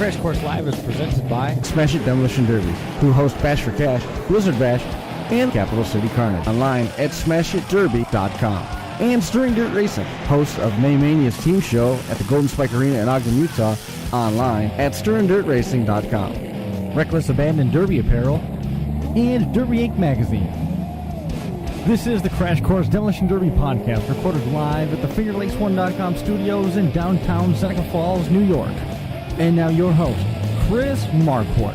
Crash Course Live is presented by Smash It Demolition Derby, who host Bash for Cash, Blizzard Bash, and Capital City Carnage. Online at smashitderby.com. And Stirring Dirt Racing, host of May Mania's team show at the Golden Spike Arena in Ogden, Utah. Online at stirringdirtracing.com. Reckless Abandon Derby Apparel and Derby Inc. Magazine. This is the Crash Course Demolition Derby podcast, recorded live at the Finger Lakes One.com studios in downtown Seneca Falls, New York. And now your host, Chris Marquardt.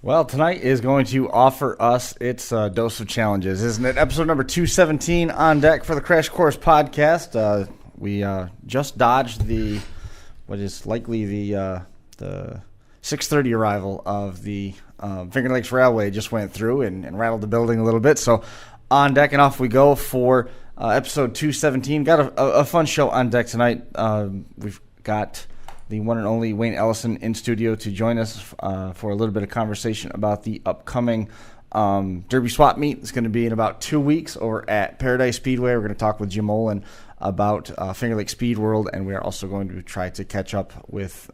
Well, tonight is going to offer us its dose of challenges, isn't it? Episode number 217 on deck for the Crash Course podcast. We just dodged what is likely the 6:30 arrival of the Finger Lakes Railway. Just went through and rattled the building a little bit. So on deck and off we go for episode 217. Got a fun show on deck tonight. We've got the one and only Wayne Ellison in studio to join us for a little bit of conversation about the upcoming Derby Swap Meet. It's going to be in about 2 weeks over at Paradise Speedway. We're going to talk with Jim Olin about Finger Lakes Speedworld, and we are also going to try to catch up with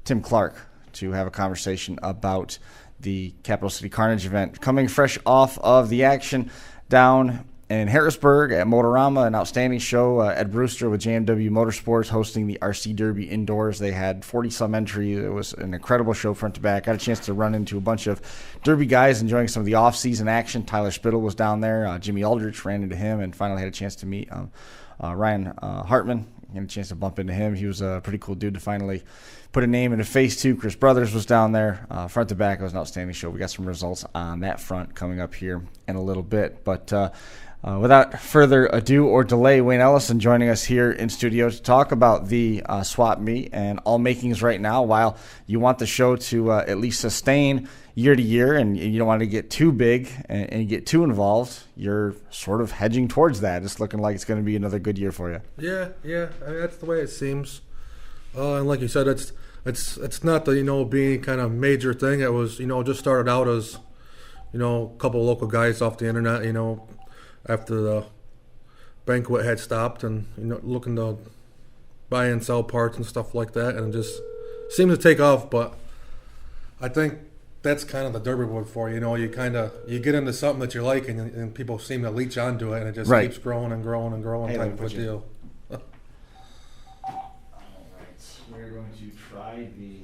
Tim Clark to have a conversation about the Capital City Carnage event. Coming fresh off of the action down in Harrisburg at Motorama, an outstanding show. Ed Brewster with JMW Motorsports hosting the RC Derby indoors. They had 40-some entries. It was an incredible show front to back. Got a chance to run into a bunch of Derby guys enjoying some of the off-season action. Tyler Spittle was down there. Jimmy Aldrich ran into him and finally had a chance to meet Ryan Hartman. Had a chance to bump into him. He was a pretty cool dude to finally put a name and a face to. Chris Brothers was down there. Front to back, it was an outstanding show. We got some results on that front coming up here in a little bit. But without further ado or delay, Wayne Ellison joining us here in studio to talk about the swap meet and all makings right now. While you want the show to at least sustain year to year and you don't want to get too big and get too involved, you're sort of hedging towards that. It's looking like it's going to be another good year for you. Yeah. I mean, that's the way it seems. And like you said, it's not the being kind of major thing. It was just started out as a couple of local guys off the internet. After the banquet had stopped and looking to buy and sell parts and stuff like that, and it just seemed to take off. But I think that's kind of the Derby wood for you. You get into something that you like, and people seem to leech onto it, and it just keeps growing and growing and growing, type of a deal. All right, we're going to try the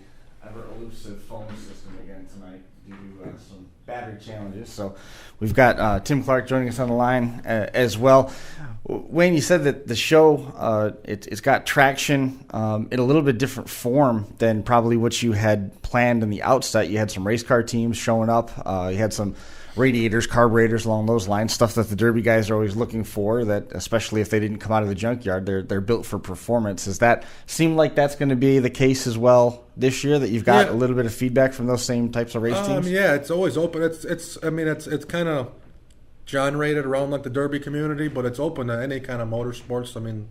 ever elusive phone system again tonight due to some battery challenges. So we've got Tim Clark joining us on the line as well. Wayne, you said that the show it's got traction in a little bit different form than probably what you had planned in the outset. You had some race car teams showing up. You had some radiators, carburetors along those lines, stuff that the Derby guys are always looking for, that especially if they didn't come out of the junkyard, they're built for performance. Does that seem like that's going to be the case as well this year, that you've got a little bit of feedback from those same types of race teams? Yeah, it's always open. It's kind of genre-rated around like the Derby community, but it's open to any kind of motorsports. I mean,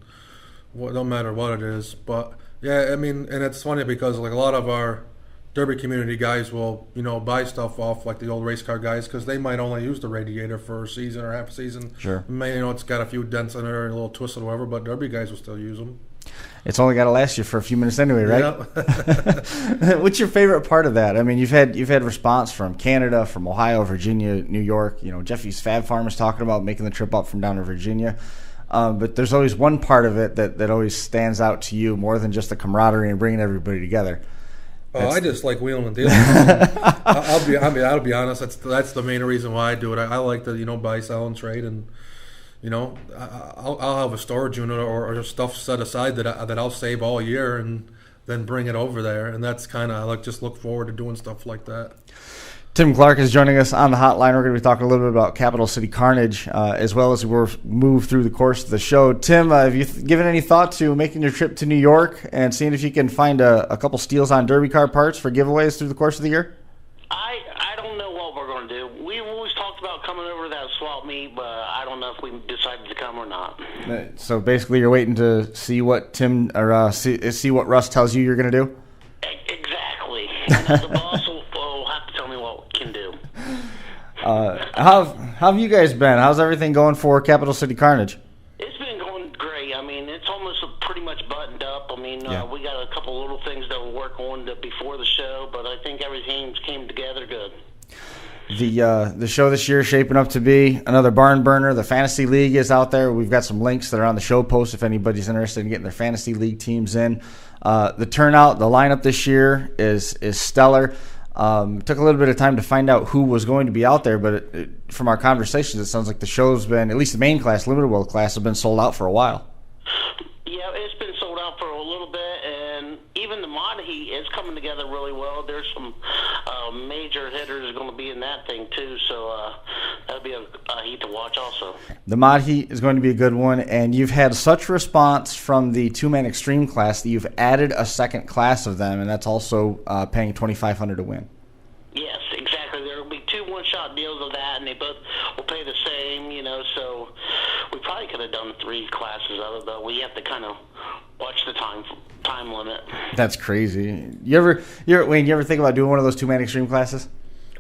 no matter what it is. But yeah, I mean, and it's funny because like a lot of our Derby community guys will, buy stuff off like the old race car guys because they might only use the radiator for a season or half a season. Sure. It's got a few dents in it or a little twist or whatever, but Derby guys will still use them. It's only got to last you for a few minutes anyway, right? Yeah. What's your favorite part of that? I mean, you've had response from Canada, from Ohio, Virginia, New York. Jeffy's Fab Farm is talking about making the trip up from down to Virginia. But there's always one part of it that always stands out to you more than just the camaraderie and bringing everybody together. I just like wheeling and dealing. I'll be honest. That's the main reason why I do it. I like to buy, sell, and trade, and I'll have a storage unit or stuff set aside that I'll save all year and then bring it over there, and that's kind of I just look forward to doing stuff like that. Tim Clark is joining us on the hotline. We're going to be talking a little bit about Capital City Carnage as well as we move through the course of the show. Tim, have you given any thought to making your trip to New York and seeing if you can find a couple steals on Derby car parts for giveaways through the course of the year? I don't know what we're going to do. We've always talked about coming over to that swap meet, but I don't know if we decided to come or not. So basically you're waiting to see what Tim or see what Russ tells you you're going to do? Exactly. The boss will have to tell me what we can do. How have you guys been? How's everything going for Capital City Carnage? It's been going great. I mean, it's almost pretty much buttoned up. I think everything's came together good. The show this year is shaping up to be another barn burner. The Fantasy League is out there. We've got some links that are on the show post if anybody's interested in getting their Fantasy League teams in. The turnout, the lineup this year is stellar. Took a little bit of time to find out who was going to be out there, but from our conversations, it sounds like the show's been, at least the main class, Limited World class, have been sold out for a while. Yeah, it's been sold out for a little bit, and even the mod heat is coming together really well. There's some major hitters going to be in that thing too, so that'll be a heat to watch also. The mod heat is going to be a good one, and you've had such response from the two-man extreme class that you've added a second class of them, and that's also paying $2,500 to win. Yes, exactly. There will be 2 one-shot deals of that, and they both will pay the same, so we probably could have done 3 classes of it, but we have to kind of watch the time limit. That's crazy. Wayne, you ever think about doing one of those two-man extreme classes?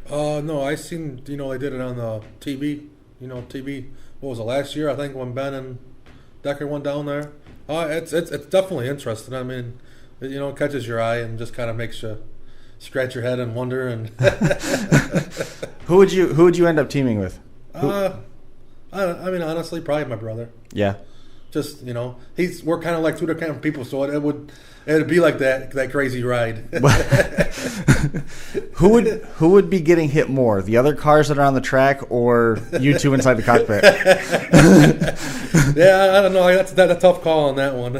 No, I seen, they did it on the TV, what was it, last year, I think, when Ben and Decker went down there. It's definitely interesting. I mean, it catches your eye and just kind of makes you scratch your head and wonder. And Who would you end up teaming with? I mean, honestly, probably my brother. Yeah. Just we're kind of like 2 different people, so it'd be like that crazy ride. Who would be getting hit more, the other cars that are on the track, or you two inside the cockpit? Yeah, I don't know. That's a tough call on that one.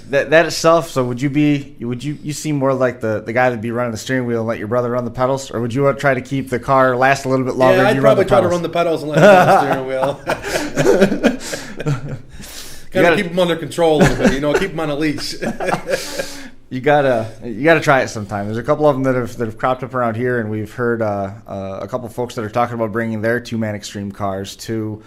That itself. So would you seem more like the guy that'd be running the steering wheel and let your brother run the pedals, or would you try to keep the car last a little bit longer? Yeah, I'd probably try to run the pedals and let him run the steering wheel. Gotta keep them under control a little bit, keep them on a leash. You gotta try it sometime. There's a couple of them that have cropped up around here, and we've heard a couple folks that are talking about bringing their two-man extreme cars to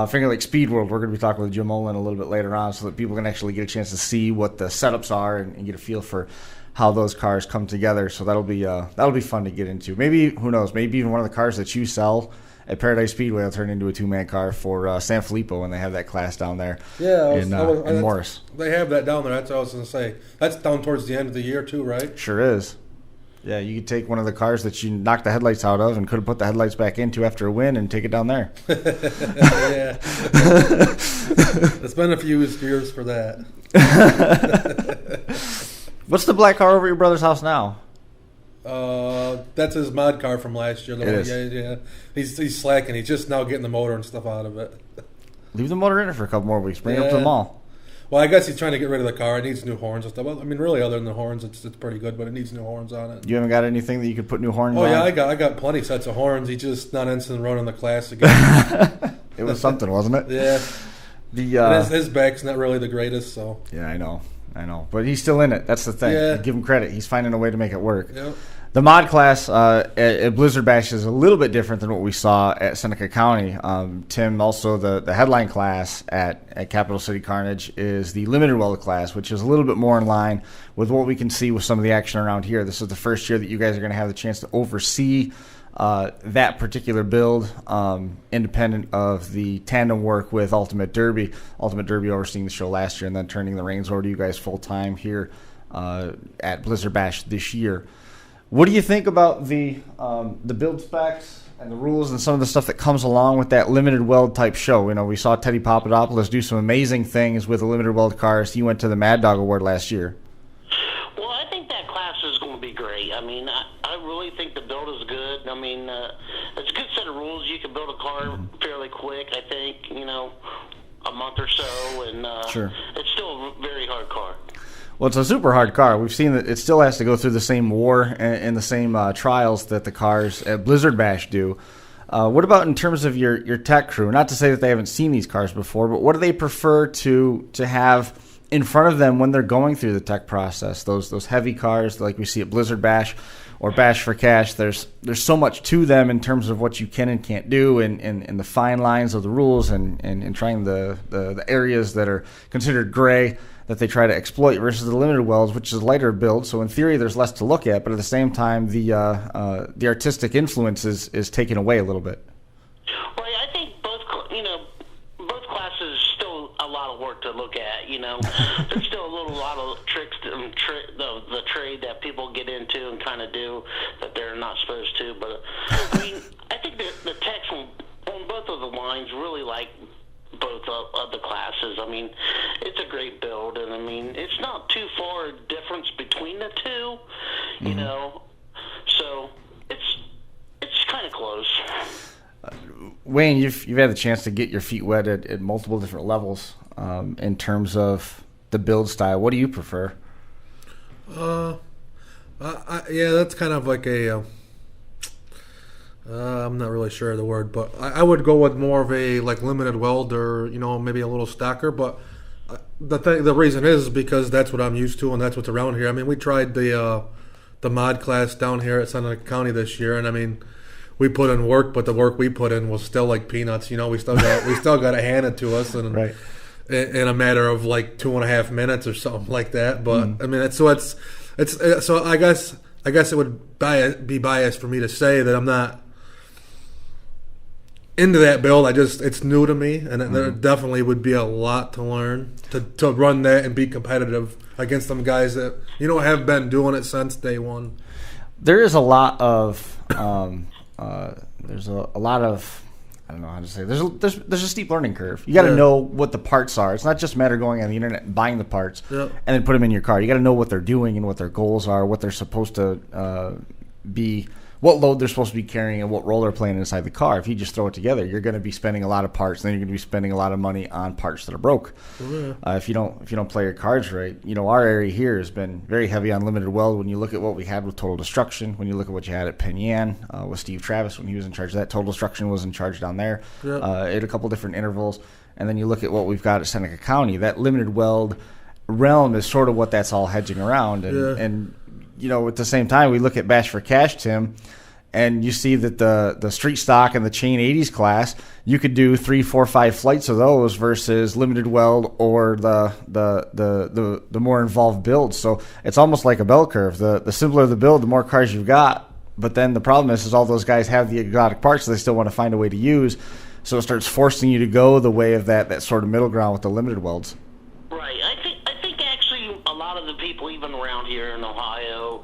Finger Lakes Speedworld. We're going to be talking with Jim Olin a little bit later on, so that people can actually get a chance to see what the setups are and get a feel for how those cars come together. So that'll be fun to get into. Maybe, who knows? Maybe even one of the cars that you sell at Paradise Speedway will turn into a two-man car for San Filippo when they have that class down there. Yeah, in Morris. They have that down there. That's what I was going to say. That's down towards the end of the year too, right? Sure is. Yeah, you could take one of the cars that you knocked the headlights out of and could have put the headlights back into after a win and take it down there. Yeah. It's been a few years for that. What's the black car over at your brother's house now? That's his mod car from last year. Yeah. He's slacking. He's just now getting the motor and stuff out of it. Leave the motor in it for a couple more weeks. Bring it up to the mall. Well, I guess he's trying to get rid of the car. It needs new horns and stuff. Well, I mean, really, other than the horns, it's pretty good, but it needs new horns on it. You haven't got anything that you could put new horns on? Oh, yeah, I got plenty sets of horns. He's just not interested in running the class again. It was something, wasn't it? Yeah. His back's not really the greatest, so. Yeah, I know. But he's still in it. That's the thing. Yeah. Give him credit. He's finding a way to make it work. Yep. The mod class at Blizzard Bash is a little bit different than what we saw at Seneca County. Tim, also the headline class at Capital City Carnage is the limited weld class, which is a little bit more in line with what we can see with some of the action around here. This is the first year that you guys are going to have the chance to oversee that particular build, independent of the tandem work with Ultimate Derby. Ultimate Derby overseeing the show last year and then turning the reins over to you guys full time here at Blizzard Bash this year. What do you think about the build specs and the rules and some of the stuff that comes along with that limited weld type show? We saw Teddy Papadopoulos do some amazing things with the limited weld cars. He went to the Mad Dog Award last year. Well, I think that class is going to be great. I mean, I really think the build is good. I mean, it's a good set of rules. You can build a car fairly quick, I think, a month or so, and Sure. It's still a very hard car. Well, it's a super hard car. We've seen that it still has to go through the same war and the same trials that the cars at Blizzard Bash do. What about in terms of your tech crew? Not to say that they haven't seen these cars before, but what do they prefer to have in front of them when they're going through the tech process? Those heavy cars like we see at Blizzard Bash or Bash for Cash, there's so much to them in terms of what you can and can't do and the fine lines of the rules and trying the areas that are considered gray that they try to exploit versus the limited welds, which is a lighter build. So in theory, there's less to look at, but at the same time, the artistic influence is taken away a little bit. Well, I think both classes still a lot of work sport to look at. There's still a lot of tricks, the trade that people get into and kind of do that they're not supposed to. But I mean, I think the techs on both of the lines really like both of the classes. I mean, it's a great build, and I mean, it's not too far a difference between the two, you know. So it's kind of close. Wayne, you've had the chance to get your feet wet at multiple different levels in terms of the build style. What do you prefer? Yeah, that's kind of like a. I'm not really sure of the word, but I would go with more of a like limited weld or maybe a little stocker. But the reason is because that's what I'm used to and that's what's around here. I mean, we tried the mod class down here at Seneca County this year, and I mean, we put in work, but the work we put in was still like peanuts. We still got it handed to us, and right. in a matter of like 2.5 minutes or something like that. But I mean, so I guess it would be biased for me to say that I'm not into that build. It's new to me, and there definitely would be a lot to learn to run that and be competitive against some guys that have been doing it since day one. There is a lot of there's a lot of, I don't know how to say, there's a steep learning curve. You got to know what the parts are. It's not just a matter of going on the internet and buying the parts and then put them in your car. You got to know what they're doing and what their goals are, what they're supposed to be, what load they're supposed to be carrying, and what role they're playing inside the car. If you just throw it together, you're going to be spending a lot of parts, and then you're going to be spending a lot of money on parts that are broke. If you don't play your cards right, our area here has been very heavy on limited weld. When you look at what we had with Total Destruction, when you look at what you had at Penn Yan with Steve Travis when he was in charge of that, Total Destruction was in charge down there at a couple different intervals, and then you look at what we've got at Seneca County. That limited weld realm is sort of what that's all hedging around, and at the same time, we look at Bash for Cash, Tim, and you see that the street stock and the chain 80s class, you could do 3, 4, 5 flights of those versus limited weld or the more involved builds. So it's almost like a bell curve. The simpler the build, the more cars you've got. But then the problem is all those guys have the exotic parts they still want to find a way to use. So it starts forcing you to go the way of that sort of middle ground with the limited welds. Right. I think actually a lot of the people even around here in Ohio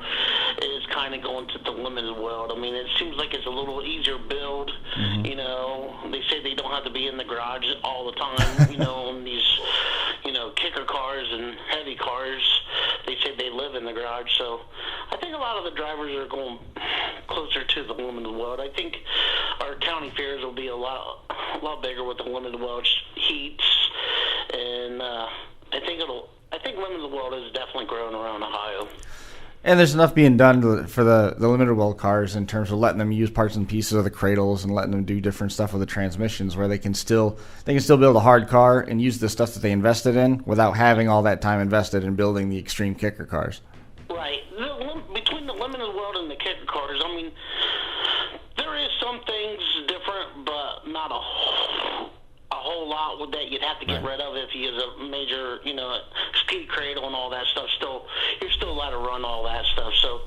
is kind of going to the limited weld. I mean, it seems like it's a little easier build. They say they don't have to be in the garage all the time. On these, kicker cars and heavy cars, they say they live in the garage. So I think a lot of the drivers are going closer to the limited weld. I think our county fairs will be a lot bigger with the limited weld heats, and I think limited weld is definitely growing around Ohio. And there's enough being done for the limited weld cars in terms of letting them use parts and pieces of the cradles and letting them do different stuff with the transmissions, where they can still build a hard car and use the stuff that they invested in without having all that time invested in building the extreme kicker cars. Right. Between the limited weld and the kicker cars, I mean, there is some things different, but not a whole lot with that you'd have to get rid of if you use a major, speed cradle and all that stuff. You're still allowed to run all that stuff. So,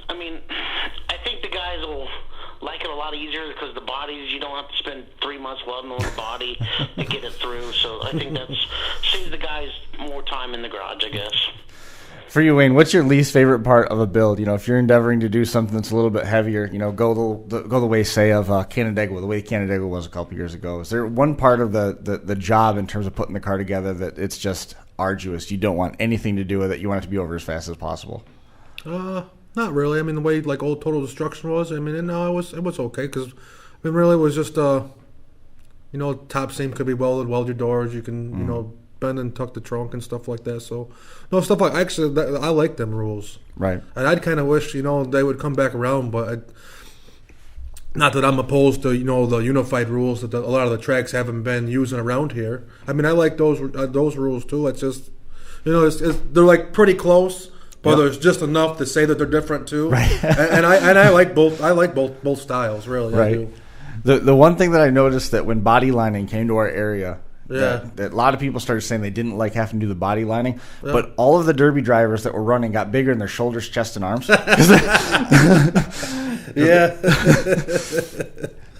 I mean, I think the guys will like it a lot easier because the bodies, you don't have to spend 3 months welding on the body to get it through. So I think that saves the guys more time in the garage, I guess. For you, Wayne, what's your least favorite part of a build? If you're endeavoring to do something that's a little bit heavier, go the way, say, of Canandaigua, the way Canandaigua was a couple years ago. Is there one part of the job in terms of putting the car together that it's just arduous? You don't want anything to do with it. You want it to be over as fast as possible. Not really. I mean, the way like old Total Destruction was, I mean, no, it was okay because I mean, really, it was just top seam could be welded, weld your doors. You can bend and tuck the trunk and stuff like that. So, no stuff like actually, I like them rules. Right. And I'd kind of wish they would come back around, but not that I'm opposed to the unified rules that a lot of the tracks haven't been using around here. I mean, I like those rules too. It's just they're like pretty close. But there's just enough to say that they're different too, right. and I like both. I like both styles, really. Right. I do. The one thing that I noticed that when body lining came to our area, that a lot of people started saying they didn't like having to do the body lining, but all of the derby drivers that were running got bigger in their shoulders, chest, and arms.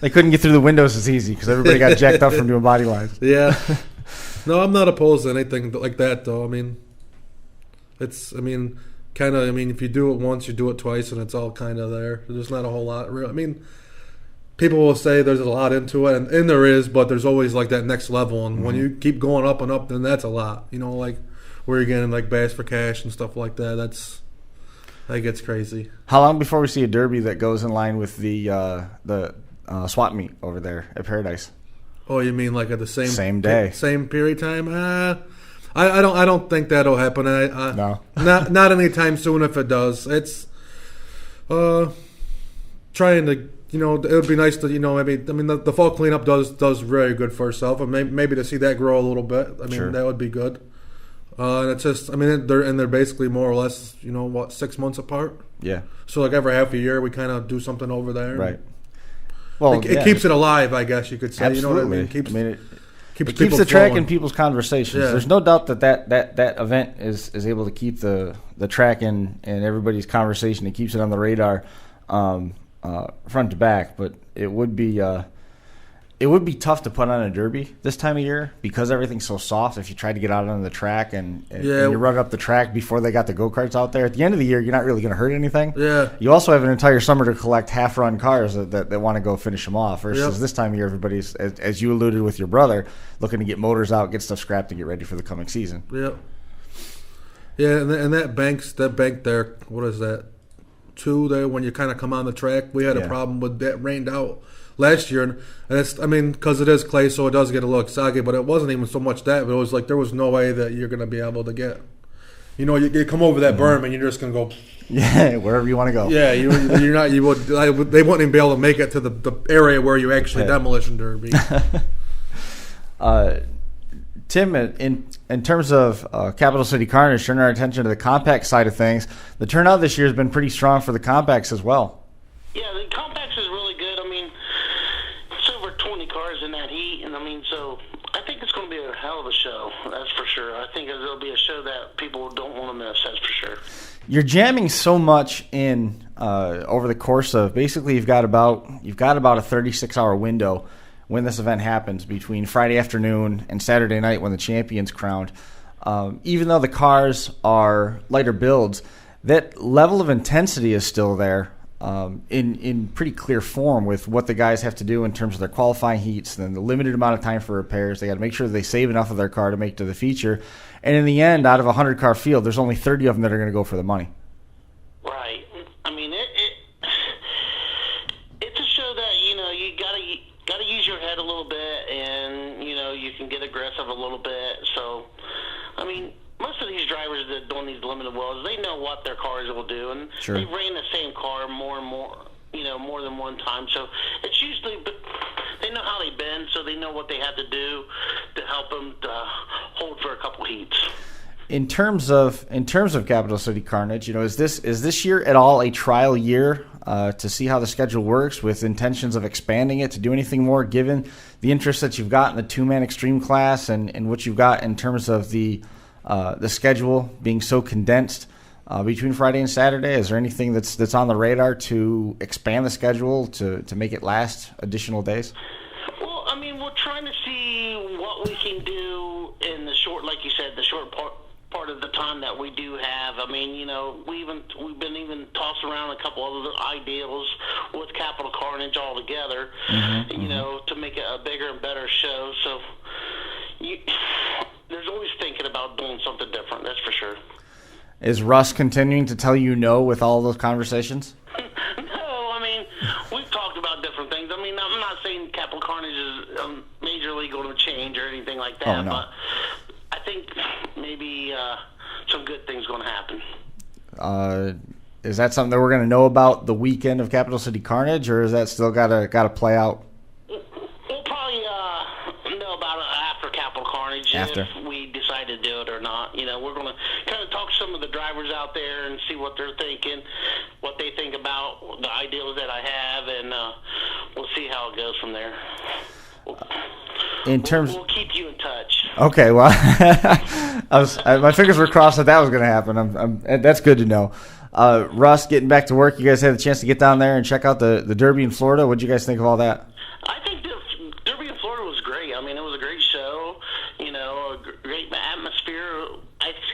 They couldn't get through the windows as easy because everybody got jacked up from doing body lines. Yeah. No, I'm not opposed to anything like that, though. I mean, if you do it once, you do it twice, and it's all kind of there. There's not a whole lot. I mean, people will say there's a lot into it, and there is, but there's always like that next level. And when you keep going up and up, then that's a lot. Like where you're getting like bass for cash and stuff like that. That gets crazy. How long before we see a derby that goes in line with the swap meet over there at Paradise? Oh, you mean like at the same day, same period time? I don't think that'll happen. No, not anytime soon. If it does, it's trying to. It would be nice to the fall cleanup does very good for itself, and maybe to see that grow a little bit. Sure. That would be good. And it's just they're basically more or less 6 months apart. Yeah. So like every half a year we kind of do something over there. Right. Well, it keeps it alive, I guess you could say. Absolutely. You know what I mean? It keeps the track in people's conversations. Yeah. There's no doubt that event is able to keep the track in everybody's conversation. It keeps it on the radar, front to back. But it would be tough to put on a derby this time of year because everything's so soft. If you try to get out on the track and you rug up the track before they got the go-karts out there, at the end of the year, you're not really going to hurt anything. Yeah. You also have an entire summer to collect half-run cars that want to go finish them off. Versus this time of year, everybody's, as you alluded with your brother, looking to get motors out, get stuff scrapped, and get ready for the coming season. Yeah. Yeah, and that bank there, what is that? 2 there when you kind of come on the track. We had a problem with that rained out last year, and it's because it is clay, so it does get a little soggy. But it wasn't even so much that, but it was like there was no way that you're going to be able to get. You come over that berm and you're just going to go. Yeah, wherever you want to go. Yeah, you're not. They wouldn't even be able to make it to the area where you actually demolition derby. Tim, in terms of Capital City Carnage, turning our attention to the compact side of things, the turnout this year has been pretty strong for the compacts as well. Yeah, the compacts is really good. It's over 20 cars in that heat, and so I think it's going to be a hell of a show. That's for sure. I think it'll be a show that people don't want to miss. That's for sure. You're jamming so much in over the course of basically you've got about a 36-hour window when this event happens between Friday afternoon and Saturday night when the champion's crowned. Even though the cars are lighter builds, that level of intensity is still there in pretty clear form with what the guys have to do in terms of their qualifying heats and then the limited amount of time for repairs. They got to make sure they save enough of their car to make it to the feature. And in the end, out of a 100-car field, there's only 30 of them that are going to go for the money. Right. It's a show that, you got to use your head a little bit, and, you can get aggressive a little bit. So, most of these drivers that doing these limited wells, they know what their cars will do, and Sure. They ran the same car more and more, more than one time. So it's usually, they know how they bend, so they know what they have to do to help them to hold for a couple heats. In terms of Capital City Carnage, is this year at all a trial year to see how the schedule works, with intentions of expanding it to do anything more, given the interest that you've got in the 2-man extreme class and what you've got in terms of the schedule being so condensed between Friday and Saturday? Is there anything that's on the radar to expand the schedule to make it last additional days? Well, we're trying to see what we can do in the short, like you said, the short part of the time that we do have. We've been even tossing around a couple other ideas with Capital Carnage all together, to make it a bigger and better show. So there's always thinking about doing something different, that's for sure. Is Russ continuing to tell you no with all those conversations? No, we've talked about different things. I'm not saying Capital Carnage is majorly going to change or anything like that, but I think maybe some good things going to happen. Is that something that we're going to know about the weekend of Capital City Carnage, or is that still got to play out? We'll probably know about it after Capital Carnage if we decide to do it or not. We're going to kind of talk to some of the drivers out there and see what they're thinking, what they think about the ideas that I have, and we'll see how it goes from there. We'll keep you in touch. Okay, well, my fingers were crossed that was going to happen. That's good to know. Russ, getting back to work, you guys had a chance to get down there and check out the Derby in Florida. What did you guys think of all that? I think the Derby in Florida was great. It was a great show.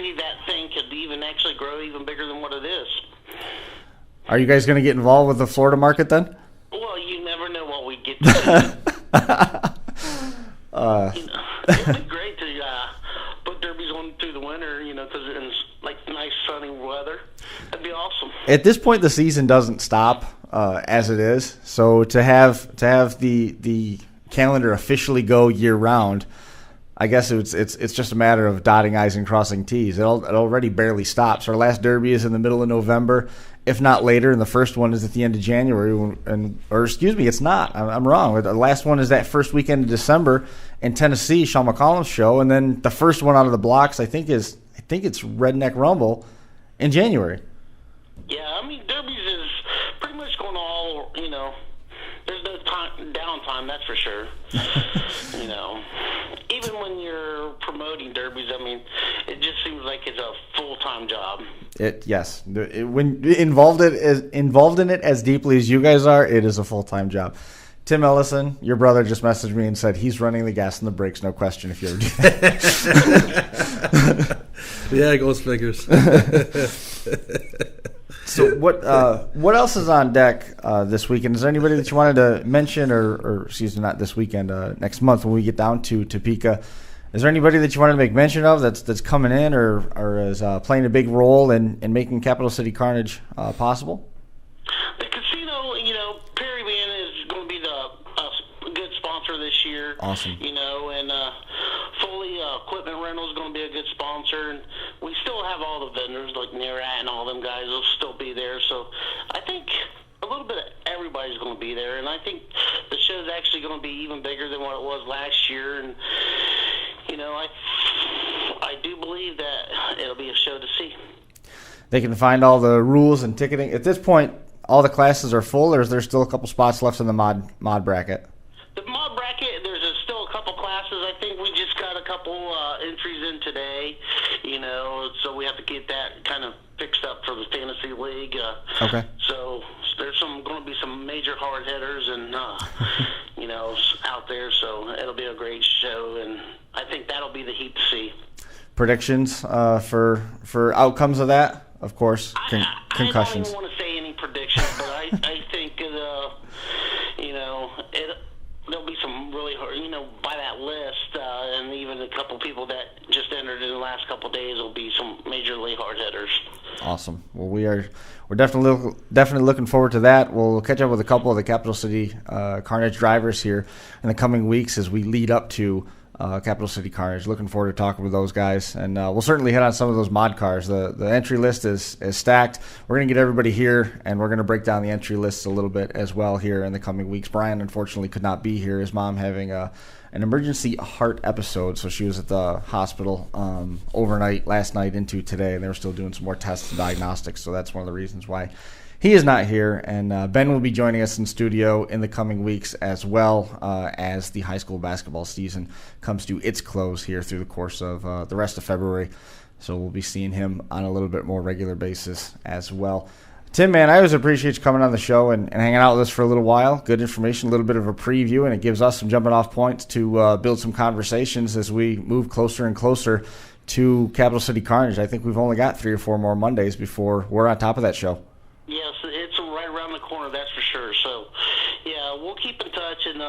see that thing could even actually grow even bigger than what it is. Are you guys going to get involved with the Florida market then? Well, you never know what we get to see. It'd be great to put derbies on through the winter, because it's like nice sunny weather. That'd be awesome. At this point, the season doesn't stop as it is. So to have the calendar officially go year round, I guess it's just a matter of dotting I's and crossing T's. It already barely stops. Our last derby is in the middle of November, if not later, and the first one is at the end of January. Or excuse me, it's not. I'm wrong. The last one is that first weekend of December in Tennessee, Sean McCollum's show, and then the first one out of the blocks I think it's Redneck Rumble in January. Yeah, I mean derbies is pretty much going all. There's no downtime, that's for sure. Even when you're promoting derbies, I mean, it just seems like it's a full-time job. Yes. When involved in it as deeply as you guys are, it is a full-time job. Tim Ellison, your brother, just messaged me and said he's running the gas and the brakes, no question, if you ever do that. Yeah, goes figures. So what else is on deck this weekend? Is there anybody that you wanted to mention, or excuse me, not this weekend, next month when we get down to Topeka? Is there anybody that you wanted to make mention of that's coming in or is playing a big role in making Capital City Carnage possible? The casino, Perry Van is going to be a good sponsor this year. Awesome. And Foley Equipment Rental is going to be a good sponsor. And we still have all the vendors like Nerat and all them guys will still be there. So I think a little bit of everybody's going to be there. And I think the show's actually going to be even bigger than what it was last year. And, I do believe that it'll be a show to see. They can find all the rules and ticketing. At this point, all the classes are full, or is there still a couple spots left in the mod bracket? The mod bracket, there's still a couple classes. I think we just got a couple entries in today, so we have to get that kind of fixed up for the fantasy league. Okay. So there's going to be some major hard hitters and out there, so it'll be a great show, and I think that'll be the heat to see. Predictions for outcomes of that? Of course, concussions. I don't even want to say any predictions, but I think there'll be some really hard, by that list, and even a couple people that just entered in the last couple of days will be some majorly hard hitters. Awesome. Well, we're definitely looking forward to that. We'll catch up with a couple of the Capital City Carnage drivers here in the coming weeks as we lead up to Capital City Carnage. Looking forward to talking with those guys, and we'll certainly hit on some of those mod cars. The entry list is stacked. We're going to get everybody here, and we're going to break down the entry lists a little bit as well here in the coming weeks. Brian, unfortunately, could not be here. His mom having an emergency heart episode, so she was at the hospital overnight, last night into today, and they were still doing some more tests and diagnostics, so that's one of the reasons why he is not here, and Ben will be joining us in studio in the coming weeks as well as the high school basketball season comes to its close here through the course of the rest of February. So we'll be seeing him on a little bit more regular basis as well. Tim, man, I always appreciate you coming on the show and hanging out with us for a little while. Good information, a little bit of a preview, and it gives us some jumping off points to build some conversations as we move closer and closer to Capital City Carnage. I think we've only got 3 or 4 more Mondays before we're on top of that show. Yes, it's right around the corner, that's for sure. So, yeah, we'll keep in touch and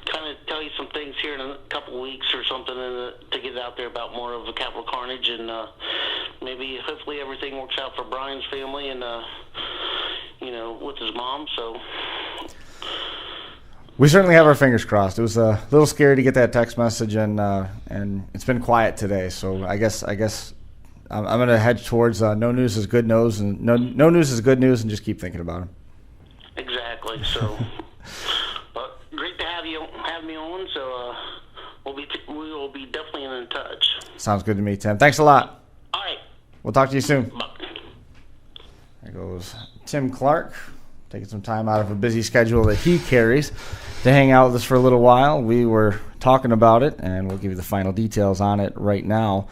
kind of tell you some things here in a couple weeks or something to get out there about more of the Capital Carnage, and maybe hopefully everything works out for Brian's family and, with his mom. So we certainly have our fingers crossed. It was a little scary to get that text message, and it's been quiet today. So I guess I'm going to head towards no news is good news, and no news is good news, and just keep thinking about him. Exactly. So, but great to have me on. So we will be definitely in touch. Sounds good to me, Tim. Thanks a lot. All right. We'll talk to you soon. Bye. There goes Tim Clark, taking some time out of a busy schedule that he carries to hang out with us for a little while. We were talking about it, and we'll give you the final details on it right now.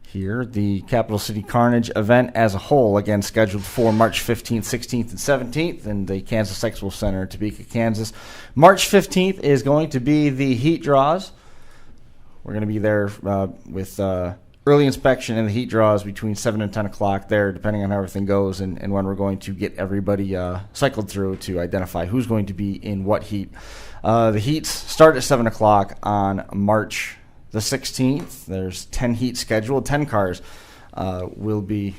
Here, the Capital City Carnage event as a whole, again scheduled for March 15th, 16th, and 17th in the Kansas Expo Center in Topeka, Kansas. March 15th is going to be the heat draws. We're going to be there with early inspection and the heat draws between 7 and 10 o'clock there, depending on how everything goes and when we're going to get everybody cycled through to identify who's going to be in what heat. The heats start at 7 o'clock on March the 16th. There's 10 heats scheduled. 10 cars will be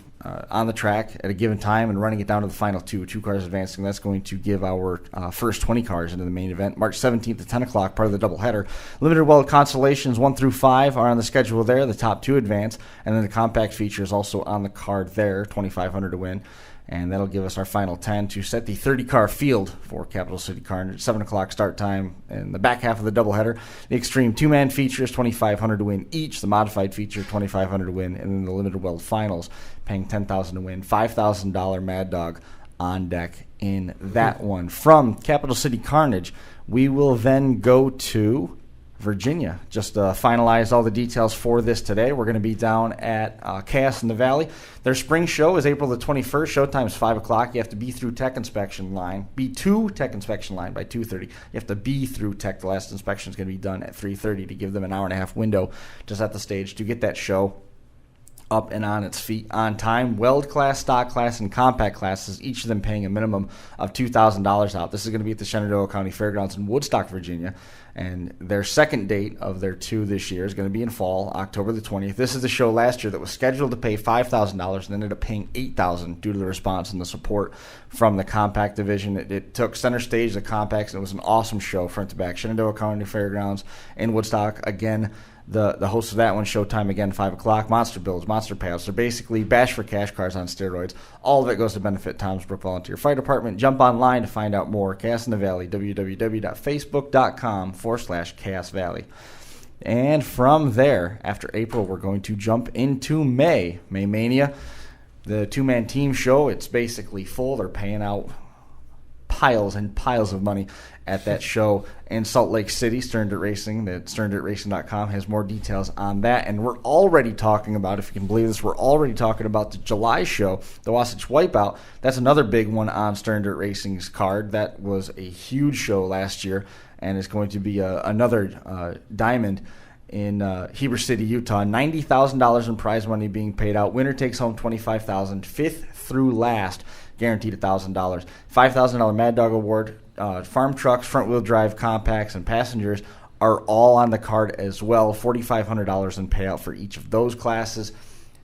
on the track at a given time and running it down to the final two cars advancing. That's going to give our first 20 cars into the main event. March 17th at 10 o'clock, part of the doubleheader. Limited World Consolations 1 through 5 are on the schedule there. The top 2 advance. And then the compact feature is also on the card there, $2,500 to win. And that'll give us our final 10 to set the 30-car field for Capital City Carnage. 7 o'clock start time in the back half of the doubleheader. The Extreme 2-man features, $2,500 to win each. The Modified feature, $2,500 to win. And then the Limited World Finals, paying $10,000 to win. $5,000 Mad Dog on deck in that one. From Capital City Carnage, we will then go to Virginia. Just finalize all the details for this today. We're going to be down at Chaos in the Valley. Their spring show is April the 21st. Showtime is 5 o'clock. You have to be through tech inspection line. Be to tech inspection line by 2:30. You have to be through tech. The last inspection is going to be done at 3:30 to give them an hour and a half window to set the stage to get that show up and on its feet on time. Weld class, stock class, and compact classes, each of them paying a minimum of $2,000 out. This is going to be at the Shenandoah County Fairgrounds in Woodstock, Virginia. And their second date of their 2 this year is going to be in fall, October the 20th. This is the show last year that was scheduled to pay $5,000 and ended up paying $8,000 due to the response and the support from the compact division. It took center stage, the compacts, and it was an awesome show front to back. Shenandoah County Fairgrounds in Woodstock. Again, the host of that one, Showtime again, 5 o'clock. Monster builds, monster payouts. They're basically bash for cash cars on steroids. All of it goes to benefit Tom's Brook Volunteer Fire Department. Jump online to find out more. Chaos in the Valley, www.facebook.com/Chaos Valley. And from there, after April, we're going to jump into May. May Mania, the 2-man team show. It's basically full. They're paying out piles and piles of money at that show in Salt Lake City. Stern Dirt Racing, the sterndirtracing.com has more details on that. And we're already talking about, if you can believe this, we're already talking about the July show, the Wasatch Wipeout. That's another big one on Stern Dirt Racing's card. That was a huge show last year, and it's going to be another diamond in Heber City, Utah. $90,000 in prize money being paid out. Winner takes home $25,000. Fifth through last, guaranteed $1,000. $5,000 Mad Dog Award. Farm trucks, front-wheel drive, compacts, and passengers are all on the card as well. $4,500 in payout for each of those classes.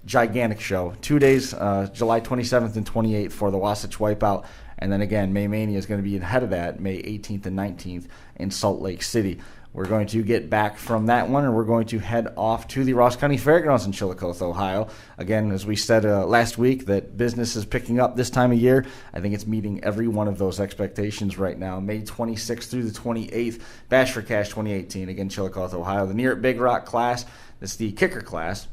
Gigantic show. 2 days, July 27th and 28th for the Wasatch Wipeout. And then again, May Mania is going to be ahead of that, May 18th and 19th in Salt Lake City. We're going to get back from that one, and we're going to head off to the Ross County Fairgrounds in Chillicothe, Ohio. Again, as we said last week, that business is picking up this time of year. I think it's meeting every one of those expectations right now. May 26th through the 28th, Bash for Cash 2018, again, Chillicothe, Ohio. The Near It Big Rock class, that's the kicker class.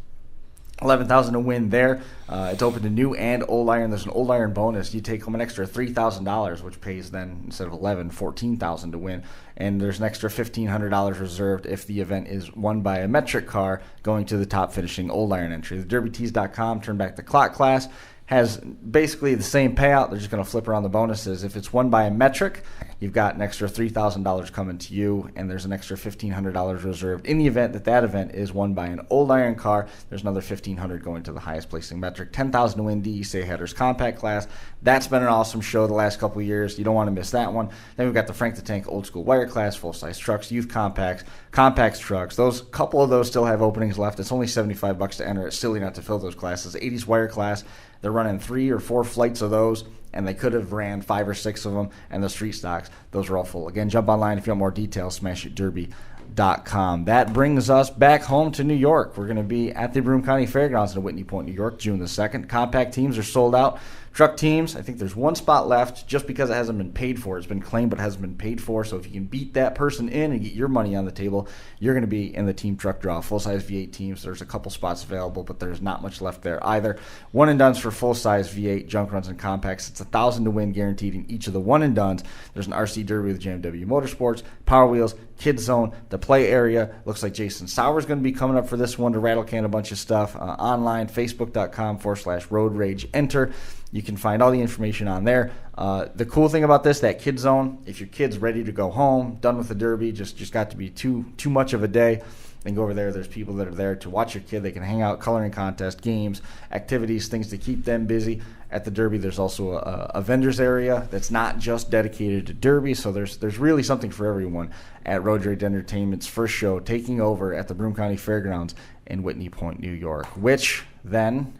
$11,000 to win there. It's open to new and old iron. There's an old iron bonus. You take home an extra $3,000, which pays then, instead of $14,000 to win. And there's an extra $1,500 reserved if the event is won by a metric car going to the top finishing old iron entry. The DerbyTees.com turn back the clock class has basically the same payout. They're just going to flip around the bonuses. If it's won by a metric, you've got an extra $3,000 coming to you, and there's an extra $1,500 reserved. In the event that event is won by an old iron car, there's another $1,500 going to the highest placing metric. $10,000 to win DEC Headers Compact class. That's been an awesome show the last couple of years. You don't want to miss that one. Then we've got the Frank the Tank Old School Wire class, full-size trucks, youth compacts, compacts trucks. Those couple of those still have openings left. It's only $75 to enter. It's silly not to fill those classes. 80s Wire class, they're running 3 or 4 flights of those, and they could have ran 5 or 6 of them, and the street stocks, those are all full. Again, jump online if you want more details, smashitderby.com. That brings us back home to New York. We're going to be at the Broome County Fairgrounds in Whitney Point, New York, June the 2nd. Compact teams are sold out. Truck teams, I think there's one spot left just because it hasn't been paid for. It's been claimed but hasn't been paid for. So if you can beat that person in and get your money on the table, you're going to be in the team truck draw. Full-size V8 teams, there's a couple spots available, but there's not much left there either. One and dones for full-size V8 junk runs and compacts. It's $1,000 to win guaranteed in each of the one and dones. There's an RC Derby with JMW Motorsports, Power Wheels, Kids Zone, the play area. Looks like Jason Sauer's going to be coming up for this one to rattle can a bunch of stuff. Online, facebook.com/road rage. Enter. You can find all the information on there. The cool thing about this, that Kids Zone, if your kid's ready to go home, done with the Derby, just got to be too much of a day, then go over there. There's people that are there to watch your kid. They can hang out, coloring contest, games, activities, things to keep them busy. At the Derby, there's also a vendors area that's not just dedicated to Derby, so there's really something for everyone at Road Rage Entertainment's first show, taking over at the Broome County Fairgrounds in Whitney Point, New York, which then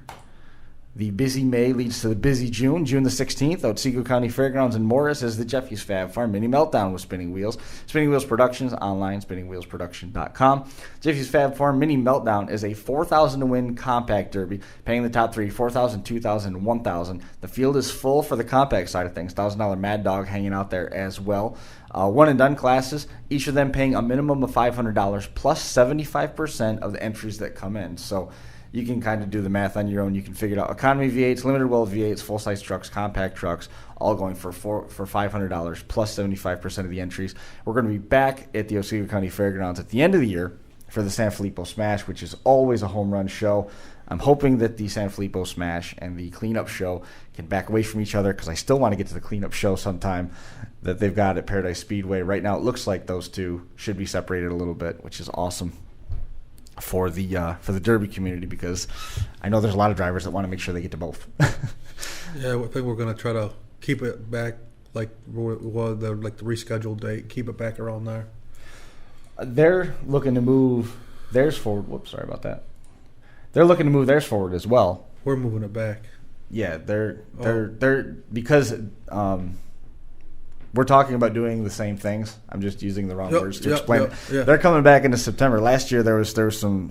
the busy May leads to the busy June. June the 16th, Otsego County Fairgrounds in Morris is the Jeffy's Fab Farm Mini Meltdown with Spinning Wheels. Spinning Wheels Productions, online, spinningwheelsproduction.com. Jeffy's Fab Farm Mini Meltdown is a 4,000 to win compact derby, paying the top three, 4,000, 2,000, 1,000. The field is full for the compact side of things. $1,000 Mad Dog hanging out there as well. One and done classes, each of them paying a minimum of $500 plus 75% of the entries that come in. So you can kind of do the math on your own. You can figure it out. Economy V8s, limited well V8s, full-size trucks, compact trucks, all going for $500 plus 75% of the entries. We're going to be back at the Otsego County Fairgrounds at the end of the year for the San Filippo Smash, which is always a home run show. I'm hoping that the San Filippo Smash and the cleanup show can back away from each other, because I still want to get to the cleanup show sometime that they've got at Paradise Speedway. Right now it looks like those two should be separated a little bit, which is awesome for the Derby community, because I know there's a lot of drivers that want to make sure they get to both. Yeah, I think we're going to try to keep it back like the rescheduled date, keep it back around there. They're looking to move theirs forward. Whoops, sorry about that. They're looking to move theirs forward as well. We're moving it back. Yeah, they're because we're talking about doing the same things. I'm just using the wrong words to explain it. Yeah. They're coming back into September. Last year there was some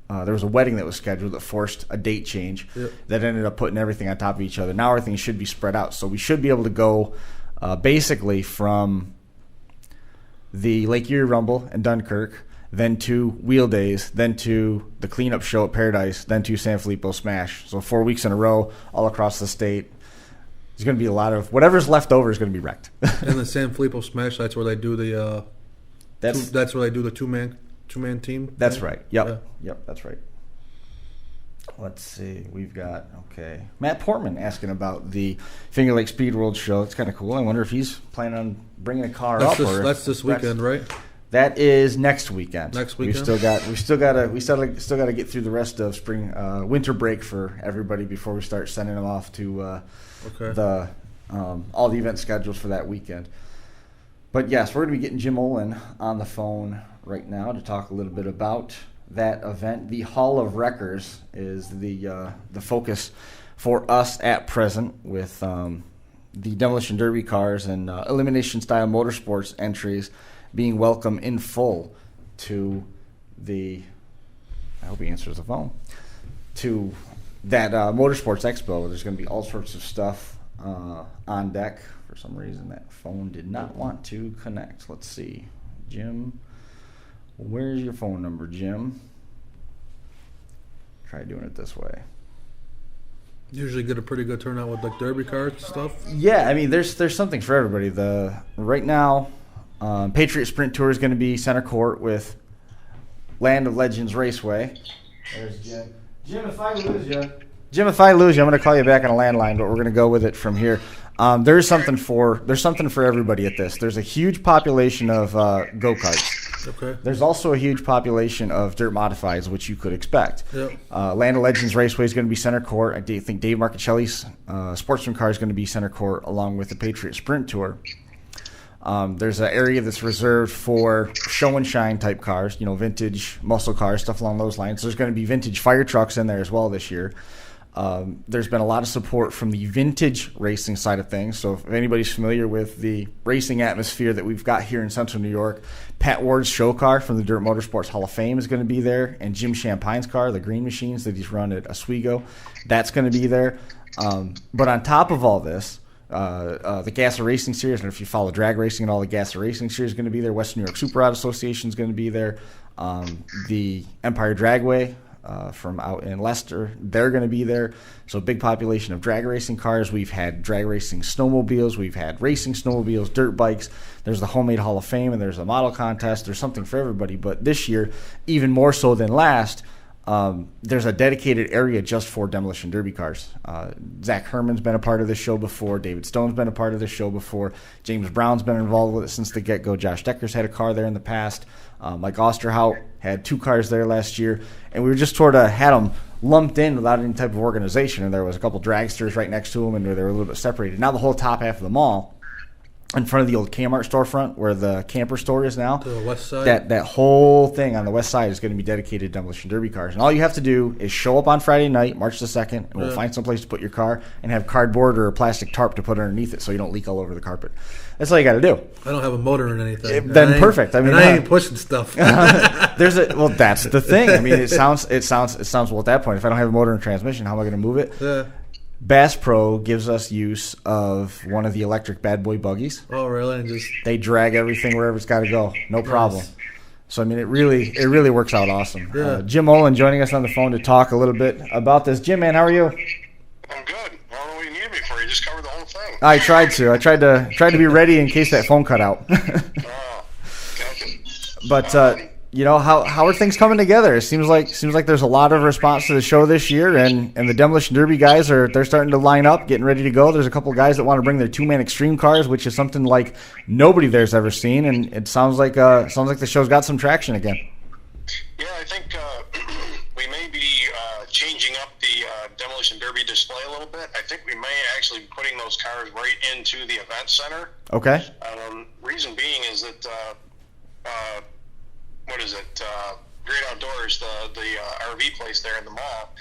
there was a wedding that was scheduled that forced a date change that ended up putting everything on top of each other. Now everything should be spread out, so we should be able to go basically from the Lake Erie Rumble and Dunkirk, then to Wheel Days, then to the cleanup show at Paradise, then to San Filippo Smash. So 4 weeks in a row all across the state. There's going to be a lot of whatever's left over is going to be wrecked. And the San Filippo Smash, that's where they do the that's where they do the two man team. That's right. Yep, that's right. Let's see. We've got Matt Portman asking about the Finger Lakes Speedworld show. It's kind of cool. I wonder if he's planning on bringing a car up. That's this weekend, right? That is next weekend. Next weekend. We still got to get through the rest of spring, winter break for everybody before we start sending them off to the all the event schedules for that weekend. But yes, we're going to be getting Jim Olin on the phone right now to talk a little bit about that event. The Hall of Wreckers is the focus for us at present, with the Demolition Derby cars and elimination style motorsports entries being welcome in full to the, I hope he answers the phone, to that Motorsports Expo. There's going to be all sorts of stuff on deck. For some reason, that phone did not want to connect. Let's see. Jim, where's your phone number, Jim? Try doing it this way. Usually get a pretty good turnout with like derby cars and stuff. Yeah, I mean, there's something for everybody. Right now, Patriot Sprint Tour is going to be center court with Land of Legends Raceway. There's Jim. Jim, if I lose you, I'm going to call you back on a landline, but we're going to go with it from here. There's something for everybody at this. There's a huge population of go-karts. Okay. There's also a huge population of dirt modifieds, which you could expect. Yep. Land of Legends Raceway is going to be center court. I think Dave Marcichelli's Sportsman car is going to be center court, along with the Patriot Sprint Tour. There's an area that's reserved for show and shine type cars, vintage muscle cars, stuff along those lines. There's going to be vintage fire trucks in there as well this year. There's been a lot of support from the vintage racing side of things. So if anybody's familiar with the racing atmosphere that we've got here in Central New York, Pat Ward's show car from the Dirt Motorsports Hall of Fame is going to be there, and Jim Champagne's car, the Green Machines that he's run at Oswego, that's going to be there. But on top of all this, the Gasser Racing Series, and if you follow drag racing and all, the Gasser Racing Series is going to be there. Western New York Super Rod Association is going to be there. The Empire Dragway from out in Leicester, they're going to be there. So big population of drag racing cars. We've had drag racing snowmobiles. We've had racing snowmobiles, dirt bikes. There's the Homemade Hall of Fame, and there's a model contest. There's something for everybody. But this year, even more so than last, there's a dedicated area just for Demolition Derby cars. Zach Herman's been a part of this show before. David Stone's been a part of this show before. James Brown's been involved with it since the get-go. Josh Decker's had a car there in the past. Mike Osterhout had 2 cars there last year. And we were just sort of had them lumped in without any type of organization. And there was a couple dragsters right next to them, and they were a little bit separated. Now the whole top half of the mall, in front of the old Kmart storefront where the camper store is now. To the west side? That whole thing on the west side is going to be dedicated to Demolition Derby cars. And all you have to do is show up on Friday night, March the 2nd, and we'll find some place to put your car and have cardboard or a plastic tarp to put underneath it so you don't leak all over the carpet. That's all you got to do. I don't have a motor in anything. Then perfect. I mean, I ain't pushing stuff. Well, that's the thing. I mean, it sounds well at that point. If I don't have a motor and transmission, how am I going to move it? Yeah. Bass Pro gives us use of one of the electric bad boy buggies. Oh, really? And They drag everything wherever it's got to go. No problem. Nice. So, I mean, it really works out awesome. Yeah. Jim Olin joining us on the phone to talk a little bit about this. Jim, man, how are you? I'm good. I don't know what you need me for. You just covered the whole thing. I tried to be ready in case that phone cut out. Oh, gotcha. But how are things coming together? It seems like there's a lot of response to the show this year, and the Demolition Derby guys they're starting to line up, getting ready to go. There's a couple of guys that want to bring their 2-man extreme cars, which is something like nobody there's ever seen, and it sounds like the show's got some traction again. Yeah, I think we may be changing up the Demolition Derby display a little bit. I think we may actually be putting those cars right into the event center. Okay. Reason being is that what is it? Great Outdoors, the RV place there in the mall.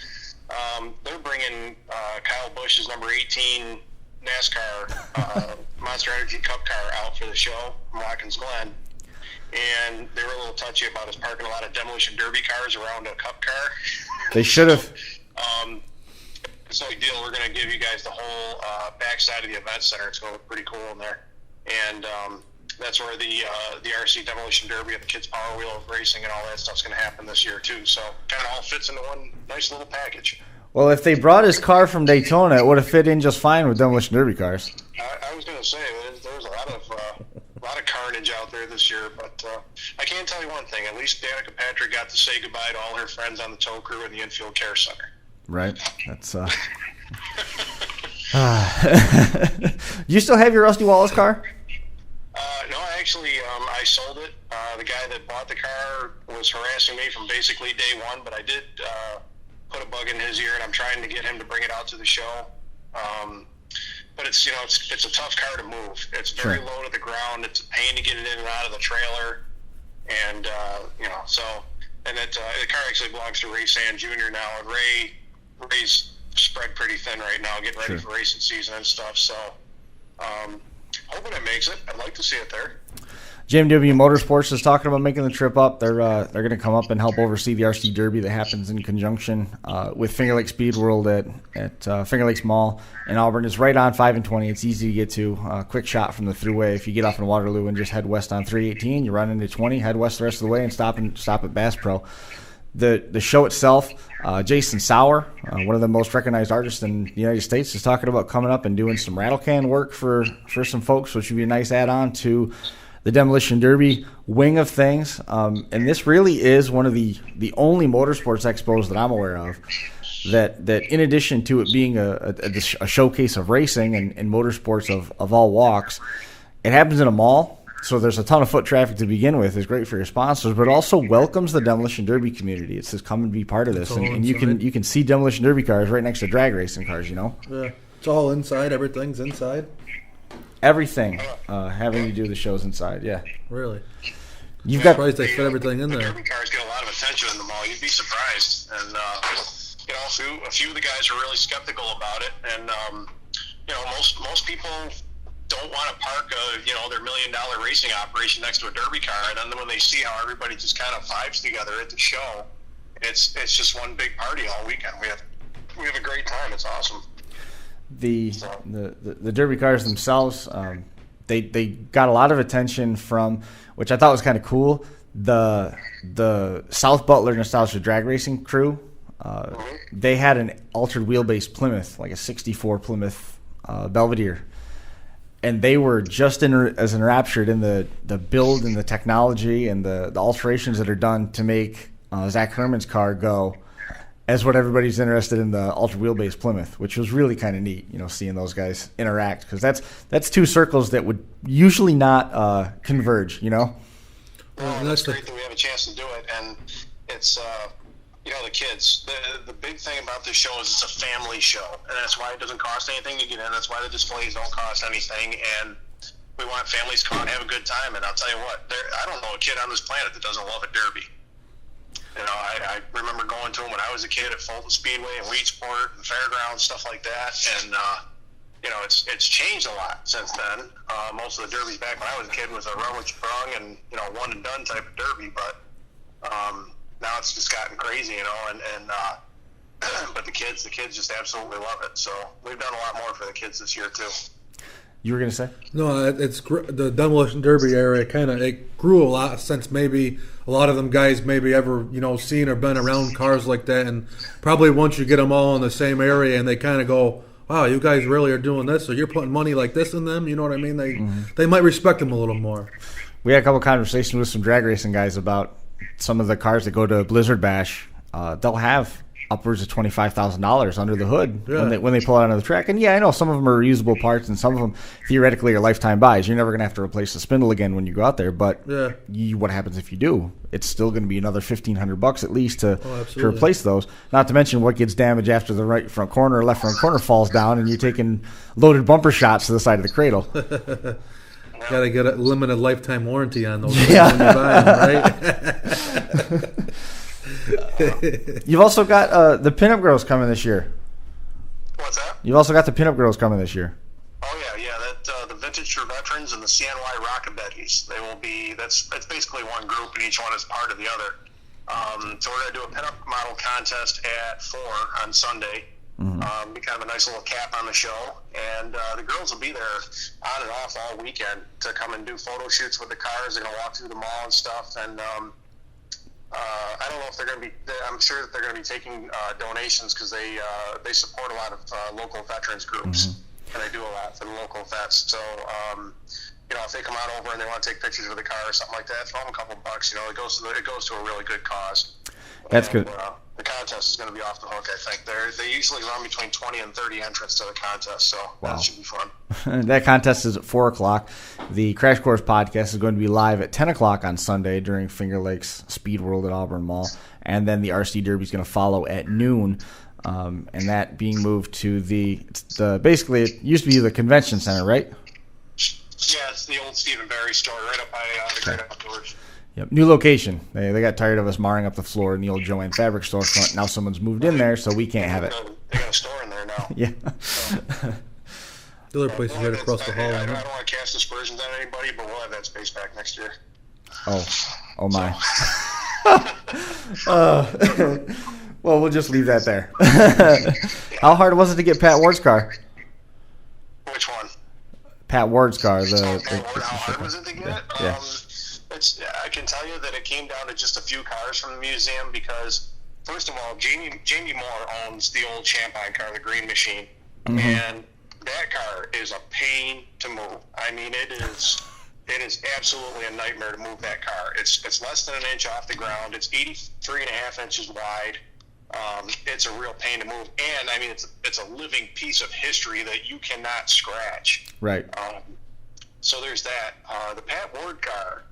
They're bringing Kyle Busch's number 18 NASCAR Monster Energy Cup car out for the show from Watkins Glen. And they were a little touchy about us parking a lot of Demolition Derby cars around a cup car. They should have. It's no big deal. We're going to give you guys the whole backside of the event center. It's going to look pretty cool in there. And that's where the RC Demolition Derby and the Kids Power Wheel of Racing and all that stuff's going to happen this year, too. So kind of all fits into one nice little package. Well, if they brought his car from Daytona, it would have fit in just fine with Demolition Derby cars. I was going to say, there's a lot of carnage out there this year, but I can tell you one thing. At least Danica Patrick got to say goodbye to all her friends on the tow crew in the infield care center. Right. That's you still have your Rusty Wallace car? No, I sold it. The guy that bought the car was harassing me from basically day one, but I did put a bug in his ear, and I'm trying to get him to bring it out to the show. But it's a tough car to move. It's very low to the ground. It's a pain to get it in and out of the trailer, and the car actually belongs to Ray Sand Jr. now, and Ray's spread pretty thin right now, getting ready for racing season and stuff. So, hoping it makes it. I'd like to see it there. JMW Motorsports is talking about making the trip up. They're going to come up and help oversee the RC Derby that happens in conjunction with Finger Lakes Speedworld at Finger Lakes Mall in Auburn. It's right on 5 and 20. It's easy to get to. Quick shot from the thruway. If you get off in Waterloo and just head west on 318, you run into 20, head west the rest of the way, and stop at Bass Pro. The show itself, Jason Sauer, one of the most recognized artists in the United States, is talking about coming up and doing some rattle can work for some folks, which would be a nice add-on to the Demolition Derby wing of things. And this really is one of the only motorsports expos that I'm aware of that in addition to it being a showcase of racing and motorsports of all walks, it happens in a mall. So there's a ton of foot traffic to begin with. It's great for your sponsors, but also welcomes the Demolition Derby community. It says come and be part of this, and you can see Demolition Derby cars right next to drag racing cars. Yeah, it's all inside. Everything's inside. Everything having to do with the shows inside. Yeah, really. You've got. Surprised they fit everything in there. Derby cars get a lot of attention in the mall. You'd be surprised, and a few of the guys are really skeptical about it, and most people don't want to park their $1 million racing operation next to a derby car, and then when they see how everybody just kind of vibes together at the show, it's just one big party all weekend. We have a great time. It's awesome. The derby cars themselves, they got a lot of attention from, which I thought was kind of cool, the South Butler Nostalgia Drag Racing crew. They had an altered wheelbase Plymouth, like a 64 Plymouth Belvedere. And they were just as enraptured in the build and the technology and the alterations that are done to make Zach Herman's car go as what everybody's interested in the ultra wheelbase Plymouth, which was really kind of neat, seeing those guys interact, because that's two circles that would usually not converge, Well, and that's great that we have a chance to do it, and it's the kids. The big thing about this show is it's a family show, and that's why it doesn't cost anything to get in. That's why the displays don't cost anything, and we want families to come out and have a good time. And I'll tell you what, I don't know a kid on this planet that doesn't love a derby. I remember going to them when I was a kid at Fulton Speedway and Weedsport and Fairgrounds, stuff like that. And, it's changed a lot since then. Most of the derbies back when I was a kid was a run with sprung and, one and done type of derby. But now it's just gotten crazy, but the kids just absolutely love it. So we've done a lot more for the kids this year, too. You were going to say? No, it's the Demolition Derby area. It grew a lot since maybe a lot of them guys maybe ever seen or been around cars like that, and probably once you get them all in the same area and they kind of go, wow, you guys really are doing this, so you're putting money like this in them. You know what I mean? They might respect them a little more. We had a couple conversations with some drag racing guys about some of the cars that go to Blizzard Bash. They'll have upwards of $25,000 under the hood when they pull out on the track. And I know some of them are reusable parts, and some of them theoretically are lifetime buys. You're never going to have to replace the spindle again when you go out there. But what happens if you do? It's still going to be another $1,500 at least to replace those. Not to mention what gets damaged after the right front corner or left front corner falls down, and you're taking loaded bumper shots to the side of the cradle. Got to get a limited lifetime warranty on those when you buy them, right? You've also got the pinup girls coming this year. What's that? You've also got the pinup girls coming this year. Oh yeah. That the Vintage for Veterans and the CNY Rockabetties. They will be. That's basically one group, and each one is part of the other. So we're going to do a pinup model contest at 4 on Sunday. Mm-hmm. Be kind of a nice little cap on the show, and the girls will be there on and off all weekend to come and do photo shoots with the cars. They're going to walk through the mall and stuff, and I don't know if they're going to be. I'm sure that they're going to be taking donations because they support a lot of local veterans groups, and they do a lot for the local vets. So if they come out over and they want to take pictures with the car or something like that, throw them a couple bucks. It goes to a really good cause. That's good. The contest is going to be off the hook, I think. They usually run between 20 and 30 entrants to the contest, so that should be fun. That contest is at 4 o'clock. The Crash Course podcast is going to be live at 10 o'clock on Sunday during Finger Lakes Speedworld at Auburn Mall. And then the RC Derby is going to follow at noon, and that being moved to the basically, it used to be the convention center, right? Yeah, it's the old Stephen Barry store right up by the Great Outdoors. Yep, new location. They got tired of us marring up the floor in the old Joanne Fabric storefront. Now someone's moved in there, so we can't have it. They got a store in there now. Yeah. So, the other place is right across the hall. I don't want to cast aspersions on anybody, but we'll have that space back next year. Oh my. Well, we'll just leave that there. How hard was it to get Pat Ward's car? Which one? Pat Ward's car. How hard was it to get? Yeah. I can tell you that it came down to just a few cars from the museum because, first of all, Jamie Moore owns the old Champagne car, the Green Machine, and that car is a pain to move. I mean, it is absolutely a nightmare to move that car. It's less than an inch off the ground. It's 83.5 inches wide. It's a real pain to move, and I mean, it's a living piece of history that you cannot scratch. Right. So there's that. The Pat Ward car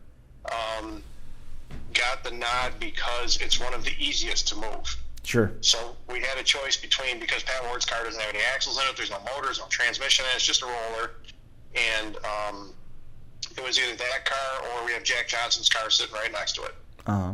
got the nod because it's one of the easiest to move. Sure. So we had a choice between, because Pat Ward's car doesn't have any axles in it, there's no motors, no transmission, it's just a roller, and it was either that car or we have Jack Johnson's car sitting right next to it. Uh-huh.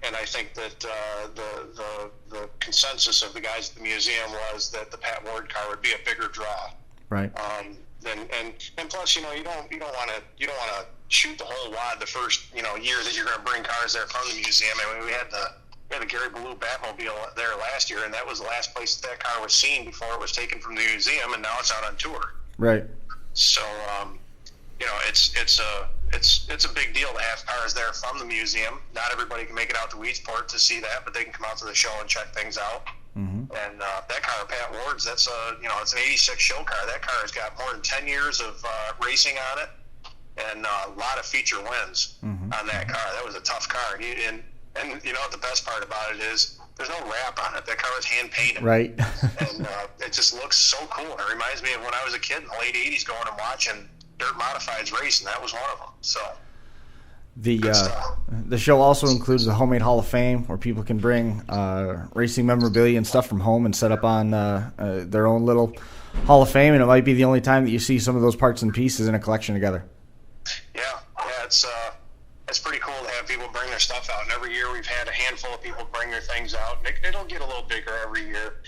And I think that the consensus of the guys at the museum was that the Pat Ward car would be a bigger draw. Right. And plus, you don't want to shoot the whole wad the first year that you're going to bring cars there from the museum. I mean, we had the Gary Ballou Batmobile there last year, and that was the last place that car was seen before it was taken from the museum, and now it's out on tour. Right. So it's a big deal to have cars there from the museum. Not everybody can make it out to Weedsport to see that, but they can come out to the show and check things out. Mm-hmm. And that car, Pat Ward's, that's it's an '86 show car. That car has got more than 10 years of racing on it, and a lot of feature wins on that car. That was a tough car. And you know what the best part about it is? wrap on it. That car was hand painted. Right. And it just looks so cool. It reminds me of when I was a kid in the late 80s going and watching dirt modifieds race, and that was one of them. So the show also includes the Homemade Hall of Fame, where people can bring racing memorabilia and stuff from home and set up on their own little Hall of Fame, and it might be the only time that you see some of those parts and pieces in a collection together. Yeah, it's pretty cool to have people bring their stuff out, and every year we've had a handful of people bring their things out. It'll get a little bigger every year.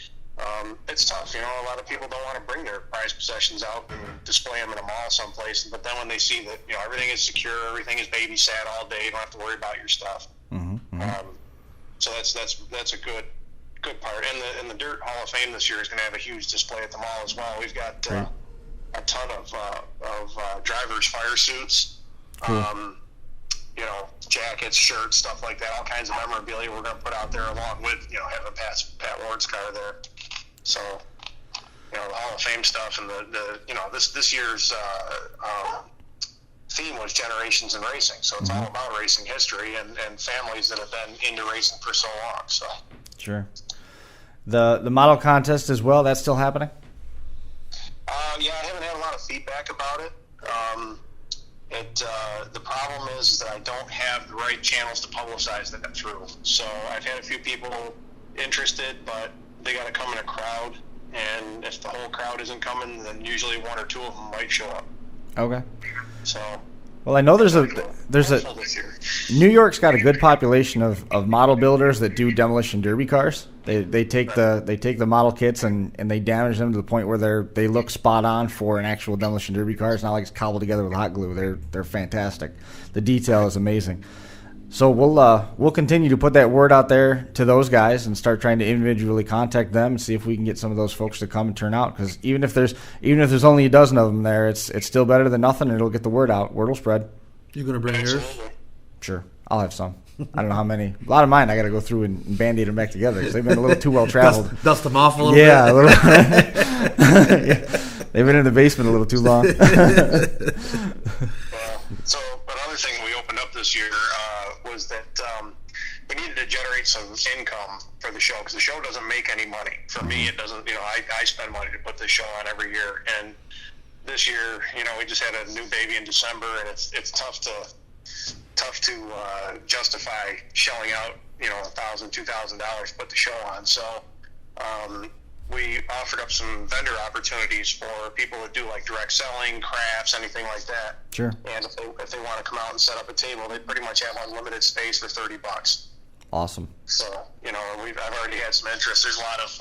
It's tough, a lot of people don't want to bring their prized possessions out and display them in a mall someplace, but then when they see that everything is secure, everything is babysat all day, you don't have to worry about your stuff. So that's a good part. And the Dirt Hall of Fame this year is going to have a huge display at the mall as well. We've got a ton of drivers' fire suits, Cool. Jackets, shirts, stuff like that, all kinds of memorabilia we're going to put out there along with, having Pat Ward's car there. So, the Hall of Fame stuff and this year's theme was Generations in Racing. So it's all about racing history and families that have been into racing for so long. So Sure. The model contest as well, that's still happening? Yeah, I haven't had a lot of feedback about it. The problem is that I don't have the right channels to publicize that through. So I've had a few people interested, but they got to come in a crowd, and if the whole crowd isn't coming, then usually one or two of them might show up. Okay. So. Well, I know there's a New York's got a good population of model builders that do demolition derby cars. They take the model kits and they damage them to the point where they look spot on for an actual demolition derby car. It's not like it's cobbled together with hot glue. They're fantastic. The detail is amazing. So we'll continue to put that word out there to those guys and start trying to individually contact them and see if we can get some of those folks to come and turn out. Because even if there's only a dozen of them there, it's still better than nothing, and it'll get the word out. Word will spread. You gonna bring yours? Sure, I'll have some. I don't know how many. A lot of mine I got to go through and band-aid them back together because they've been a little too well traveled. Dust them off a little bit. Yeah, a little. Yeah. They've been in the basement a little too long. So another thing we opened up this year was that we needed to generate some income for the show because the show doesn't make any money. For me, it doesn't. I spend money to put this show on every year, and this year, we just had a new baby in December, and it's tough to justify shelling out $1,000, $2,000 to put the show on. So we offered up some vendor opportunities for people that do like direct selling, crafts, anything like that. Sure. And if they want to come out and set up a table, they pretty much have unlimited space for $30. Awesome. So I've already had some interest. There's a lot of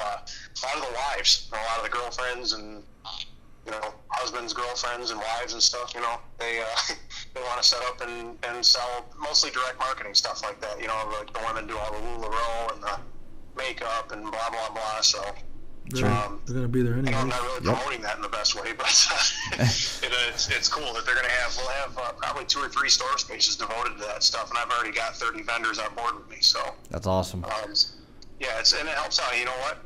the wives, and a lot of the girlfriends, and husbands, girlfriends, and wives and stuff. They want to set up and sell mostly direct marketing stuff like that. Like the women do all the LuLaRoe and the makeup and blah blah blah. So. They're going to be there anyway. I'm not really promoting that in the best way, but it's cool that we'll have probably 2 or 3 store spaces devoted to that stuff, and I've already got 30 vendors on board with me. So that's awesome. Yeah, and it helps out. You know what?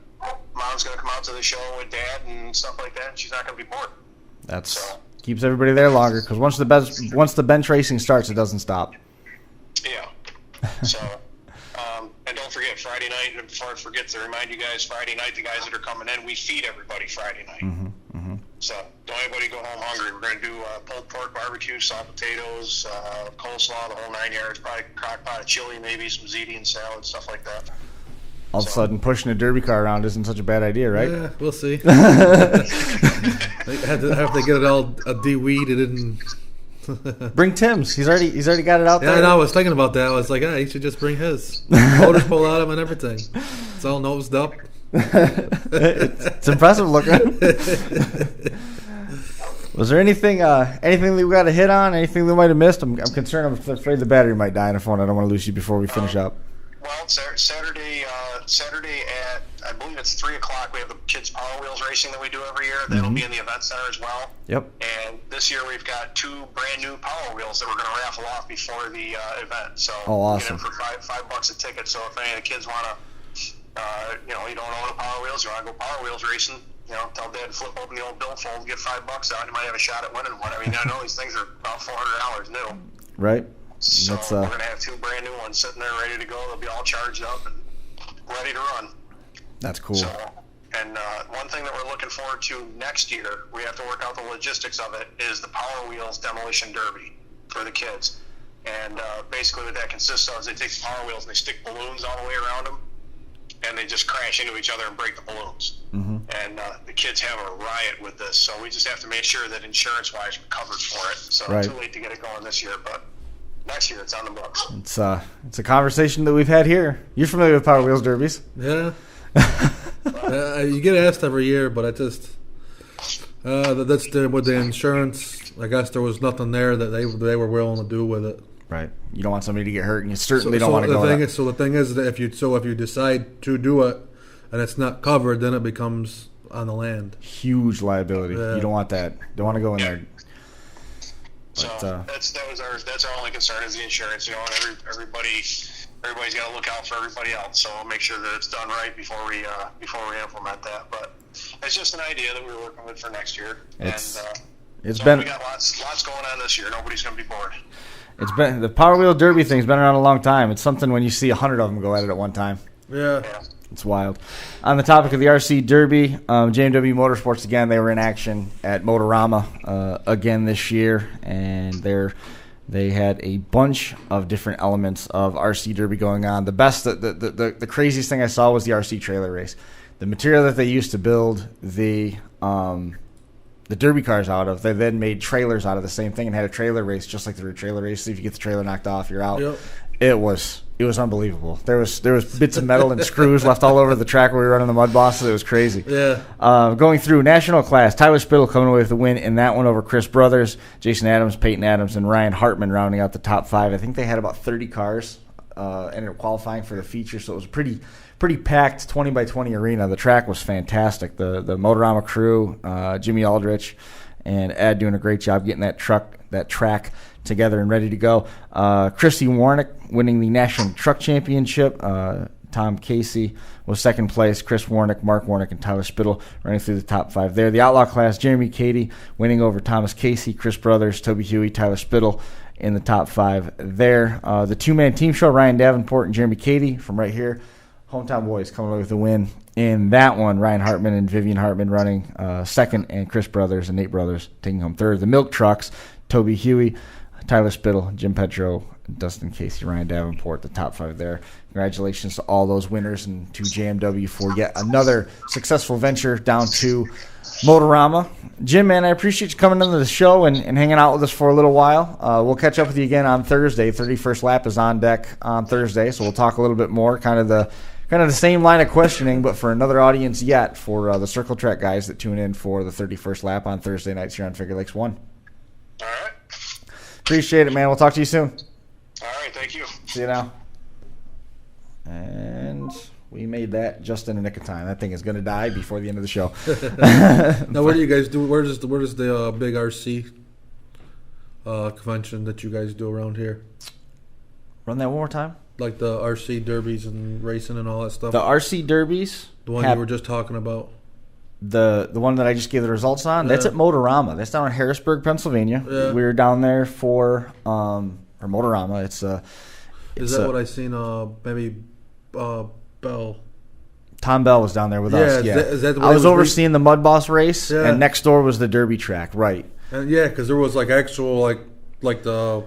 Mom's going to come out to the show with Dad and stuff like that, and she's not going to be bored. Keeps everybody there longer because once the bench racing starts, it doesn't stop. Yeah. So. And don't forget, Friday night, and before I forget to remind you guys, Friday night, the guys that are coming in, we feed everybody Friday night. So don't anybody go home hungry. We're going to do pulled pork barbecue, salt potatoes, coleslaw, the whole 9 yards, probably a crock pot of chili, maybe some ziti and salad, stuff like that. All of a sudden, pushing a derby car around isn't such a bad idea, right? Yeah, we'll see. I have to get it all de-weeded and... Bring Tim's. He's already got it out there. Yeah, I know. I was thinking about that. I was like, he should just bring his motor pull out of him and everything. It's all nosed up. It's impressive looking. Was there anything that we got to hit on? Anything we might have missed? I'm concerned. I'm afraid the battery might die on the phone. I don't want to lose you before we finish up. Well, Saturday at, I believe it's 3 o'clock, we have the kids' Power Wheels racing that we do every year. That'll be in the event center as well. Yep. And this year we've got 2 brand new Power Wheels that we're going to raffle off before the event. So awesome. Get in for $5 a ticket. So if any of the kids want to, you don't own a Power Wheels, you want to go Power Wheels racing, tell Dad to flip open the old billfold, get $5 out, you might have a shot at winning one. I mean, I know these things are about $400 new. Right. So we're going to have 2 brand new ones sitting there ready to go. They'll be all charged up, and ready to run. That's cool. So, and one thing that we're looking forward to next year, we have to work out the logistics of it, is the Power Wheels Demolition Derby for the kids. And basically what that consists of is they take the Power Wheels and they stick balloons all the way around them, and they just crash into each other and break the balloons. Mm-hmm. And the kids have a riot with this, so we just have to make sure that insurance-wise we're covered for it. So right. It's too late to get it going this year, but next year it's on the books. It's a conversation that we've had here. You're familiar with Power Wheels Derbies? Yeah. You get asked every year, but I just that's with the insurance. I guess there was nothing there that they were willing to do with it. Right. You don't want somebody to get hurt, and you certainly don't want to go. The thing is that if you decide to do it and it's not covered, then it becomes on the land. Huge liability. Yeah. You don't want that. Don't want to go in there. But, so that's our only concern is the insurance. You know, and everybody's got to look out for everybody else. So we'll make sure that it's done right before we implement that. But it's just an idea that we're working with for next year. We got lots going on this year. Nobody's going to be bored. It's been the Power Wheel Derby thing's been around a long time. It's something when you see 100 of them go at it at one time. Yeah. It's wild. On the topic of the RC Derby, JMW Motorsports, again, they were in action at Motorama again this year, and they had a bunch of different elements of RC Derby going on. The craziest thing I saw was the RC trailer race. The material that they used to build the Derby cars out of, they then made trailers out of the same thing and had a trailer race just like the trailer race. So if you get the trailer knocked off, you're out. Yep. It was unbelievable. There was bits of metal and screws left all over the track where we were running the mud bosses. It was crazy. Yeah. Going through national class, Tyler Spittle coming away with the win in that one over Chris Brothers, Jason Adams, Peyton Adams, and Ryan Hartman rounding out the top 5. I think they had about 30 cars ended up qualifying for the feature, so it was a pretty packed 20 by 20 arena. The track was fantastic. The Motorama crew, Jimmy Aldrich and Ed doing a great job getting that track together and ready to go. Christy Warnick winning the National Truck Championship. Tom Casey was second place. Chris Warnick, Mark Warnick, and Tyler Spittle running through the top 5 there. The Outlaw class, Jeremy Cady winning over Thomas Casey, Chris Brothers, Toby Huey, Tyler Spittle in the top 5 there. The two-man team show, Ryan Davenport and Jeremy Cady from right here. Hometown boys coming away with the win in that one. Ryan Hartman and Vivian Hartman running second, and Chris Brothers and Nate Brothers taking home third. The Milk Trucks, Toby Huey, Tyler Spittle, Jim Petro, Dustin Casey, Ryan Davenport, the top 5 there. Congratulations to all those winners and to JMW for yet another successful venture down to Motorama. Jim, man, I appreciate you coming into the show and hanging out with us for a little while. We'll catch up with you again on Thursday. 31st lap is on deck on Thursday, so we'll talk a little bit more, kind of the same line of questioning, but for another audience yet for the Circle Track guys that tune in for the 31st lap on Thursday nights here on Finger Lakes 1. All right. Appreciate it, man. We'll talk to you soon. All right, thank you. See you now. And we made that just in the nick of time. That thing is going to die before the end of the show. Now, what do you guys do? Where does the big RC convention that you guys do around here? Run that one more time. Like the RC derbies and racing and all that stuff. The RC derbies. The one you were just talking about. The one that I just gave the results on. That's at Motorama. That's down in Harrisburg, Pennsylvania. Yeah. We were down there for Motorama. Is that what I seen? Maybe Bell. Tom Bell was down there with us. Yeah. Is that I was overseeing the Mud Boss race, and next door was the Derby track. Right. And because there was like actual like the.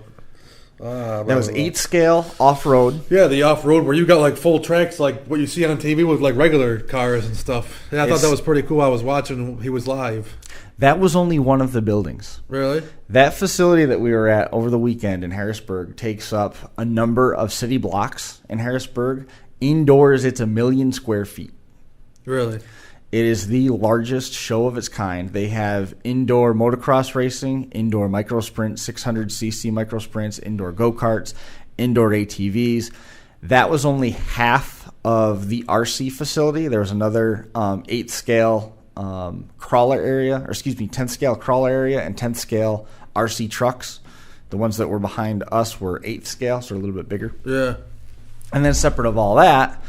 That was 8 scale off road. Yeah, the off road where you got like full tracks, like what you see on TV with like regular cars and stuff. Yeah, I thought that was pretty cool. I was watching; he was live. That was only one of the buildings. Really? That facility that we were at over the weekend in Harrisburg takes up a number of city blocks in Harrisburg. Indoors, it's 1 million square feet. Really? It is the largest show of its kind. They have indoor motocross racing, indoor micro sprint, 600cc micro sprints, indoor go-karts, indoor ATVs. That was only half of the RC facility. There was another 8th scale crawler area, 10th scale crawler area and 10th scale RC trucks. The ones that were behind us were 8th scale, so a little bit bigger. Yeah. And then separate of all that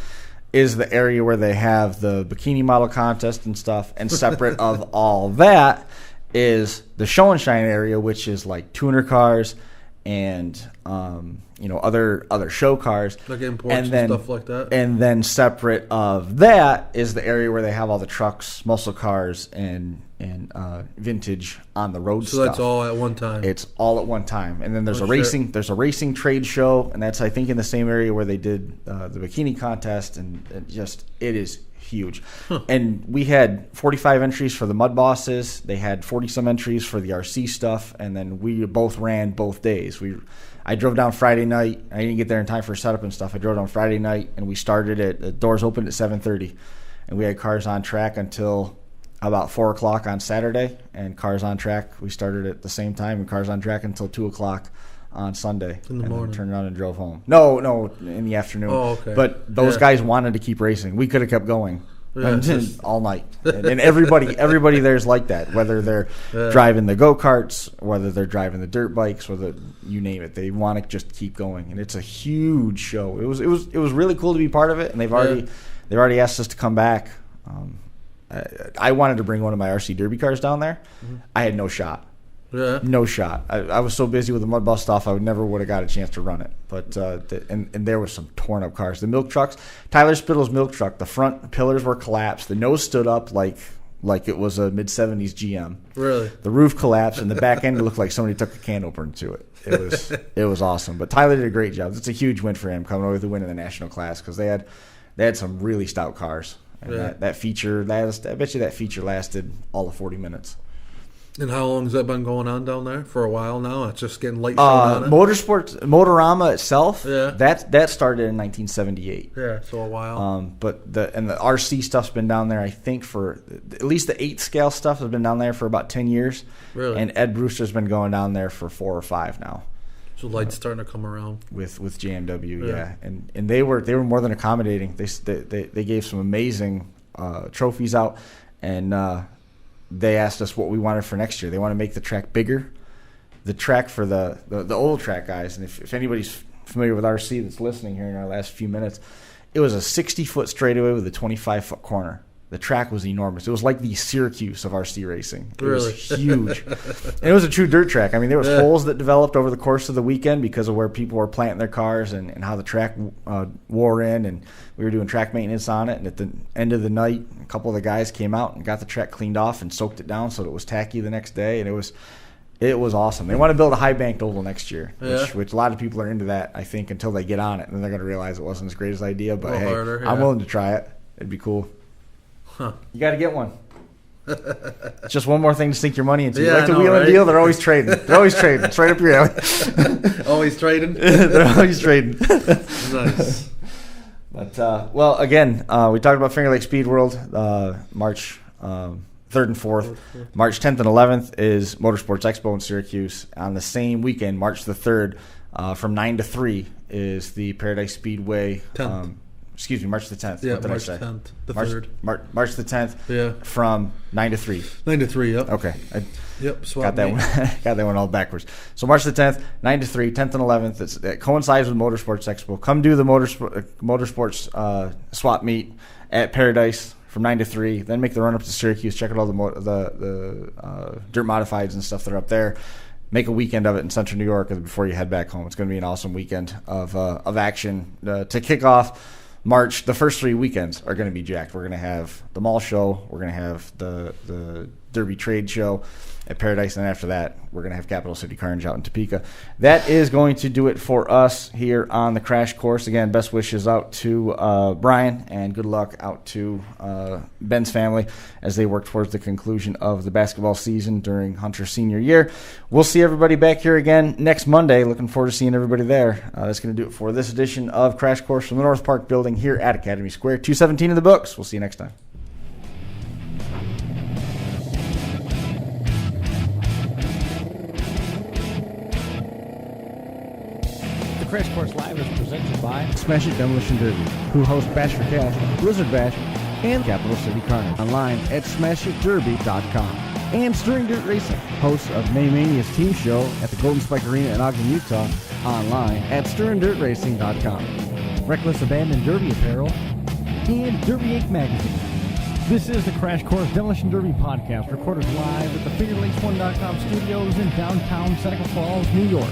is the area where they have the bikini model contest and stuff. And separate of all that is the show and shine area, which is like tuner cars and other show cars, like imports and stuff like that. And then separate of that is the area where they have all the trucks, muscle cars, and vintage on the road. So that's all at one time. It's all at one time, and then there's a racing trade show, and that's I think in the same area where they did the bikini contest, and it is huge. And we had 45 entries for the Mud Bosses. They had 40-some entries for the RC stuff, and then we both ran both days. I drove down Friday night. I didn't get there in time for setup and stuff. I drove down Friday night, and we started the doors opened at 7:30, and we had cars on track until about 4 o'clock on Saturday, and cars on track. We started at the same time, and cars on track until 2 o'clock on Sunday. In the morning. Then turned around and drove home. No, in the afternoon. Oh, okay. But those guys wanted to keep racing. We could have kept going. Yeah, all night, and everybody there's like that. Whether they're driving the go-karts, whether they're driving the dirt bikes, whether you name it, they want to just keep going. And it's a huge show. It was really cool to be part of it. And they've already asked us to come back. I wanted to bring one of my RC Derby cars down there. Mm-hmm. I had no shot. Yeah. No shot. I was so busy with the mud bus stuff, I never would have got a chance to run it. But and there was some torn up cars. The milk trucks, Tyler Spittle's milk truck, the front pillars were collapsed. The nose stood up like it was a mid-'70s GM. Really? The roof collapsed, and the back end looked like somebody took a can opener to it. It was awesome. But Tyler did a great job. It's a huge win for him coming over with the win in the national class because they had some really stout cars. And that feature, I bet you that feature lasted all of 40 minutes. And how long has that been going on down there? For a while now? It's just getting late on it? Motorama itself, yeah. that started in 1978. Yeah, so a while. But the RC stuff's been down there, I think, for at least the 8 scale stuff has been down there for about 10 years. Really? And Ed Brewster's been going down there for 4 or 5 now. So light's starting to come around with JMW, yeah. And they were more than accommodating. They gave some amazing trophies out, and they asked us what we wanted for next year. They want to make the track bigger. The track for the old track guys, and if anybody's familiar with RC that's listening here in our last few minutes, it was a 60-foot straightaway with a 25-foot corner. The track was enormous. It was like the Syracuse of RC racing. It was huge. And it was a true dirt track. I mean, there was holes that developed over the course of the weekend because of where people were planting their cars and how the track wore in, and we were doing track maintenance on it. And at the end of the night, a couple of the guys came out and got the track cleaned off and soaked it down so that it was tacky the next day, and it was awesome. They want to build a high-banked oval next year, which a lot of people are into that, I think, until they get on it, and then they're going to realize it wasn't as great as idea. But hey, I'm willing to try it. It'd be cool. Huh. You got to get one. It's just one more thing to sink your money into. Yeah, like the wheel and deal, they're always trading. It's right up your alley. Always trading? They're always trading. Nice. But, well, again, we talked about Finger Lakes Speedworld, March 3rd and 4th. March 10th and 11th is Motorsports Expo in Syracuse. On the same weekend, March the 3rd, from 9 to 3 is the Paradise Speedway. 10th. Excuse me, March the 10th. Yeah, what did March I say? 10th, the March, 3rd. March the 10th. Yeah. From 9 to 3. 9 to 3, yep. Okay. Yep, got that one all backwards. So March the 10th, 9 to 3, 10th and 11th. It coincides with Motorsports Expo. Come do the Motorsports swap meet at Paradise from 9 to 3. Then make the run up to Syracuse. Check out all the dirt modifieds and stuff that are up there. Make a weekend of it in Central New York before you head back home. It's going to be an awesome weekend of action to kick off March. The first 3 weekends are going to be jacked. We're going to have the mall show. We're going to have the Derby trade show at Paradise, and after that, we're going to have Capital City Carnage out in Topeka. That is going to do it for us here on the Crash Course. Again, best wishes out to Brian, and good luck out to Ben's family as they work towards the conclusion of the basketball season during Hunter's senior year. We'll see everybody back here again next Monday. Looking forward to seeing everybody there. That's going to do it for this edition of Crash Course from the North Park building here at Academy Square. 217 in the books. We'll see you next time. Crash Course Live is presented by Smash It Demolition Derby, who host Bash for Cash, Blizzard Bash, and Capital City Carnage. Online at smashitderby.com. And Stirring Dirt Racing, hosts of May Mania's team show at the Golden Spike Arena in Ogden, Utah. Online at stirringdirtracing.com. Reckless Abandon Derby Apparel, and Derby Inc. Magazine. This is the Crash Course Demolition Derby podcast, recorded live at the FingerLakes1.com studios in downtown Seneca Falls, New York.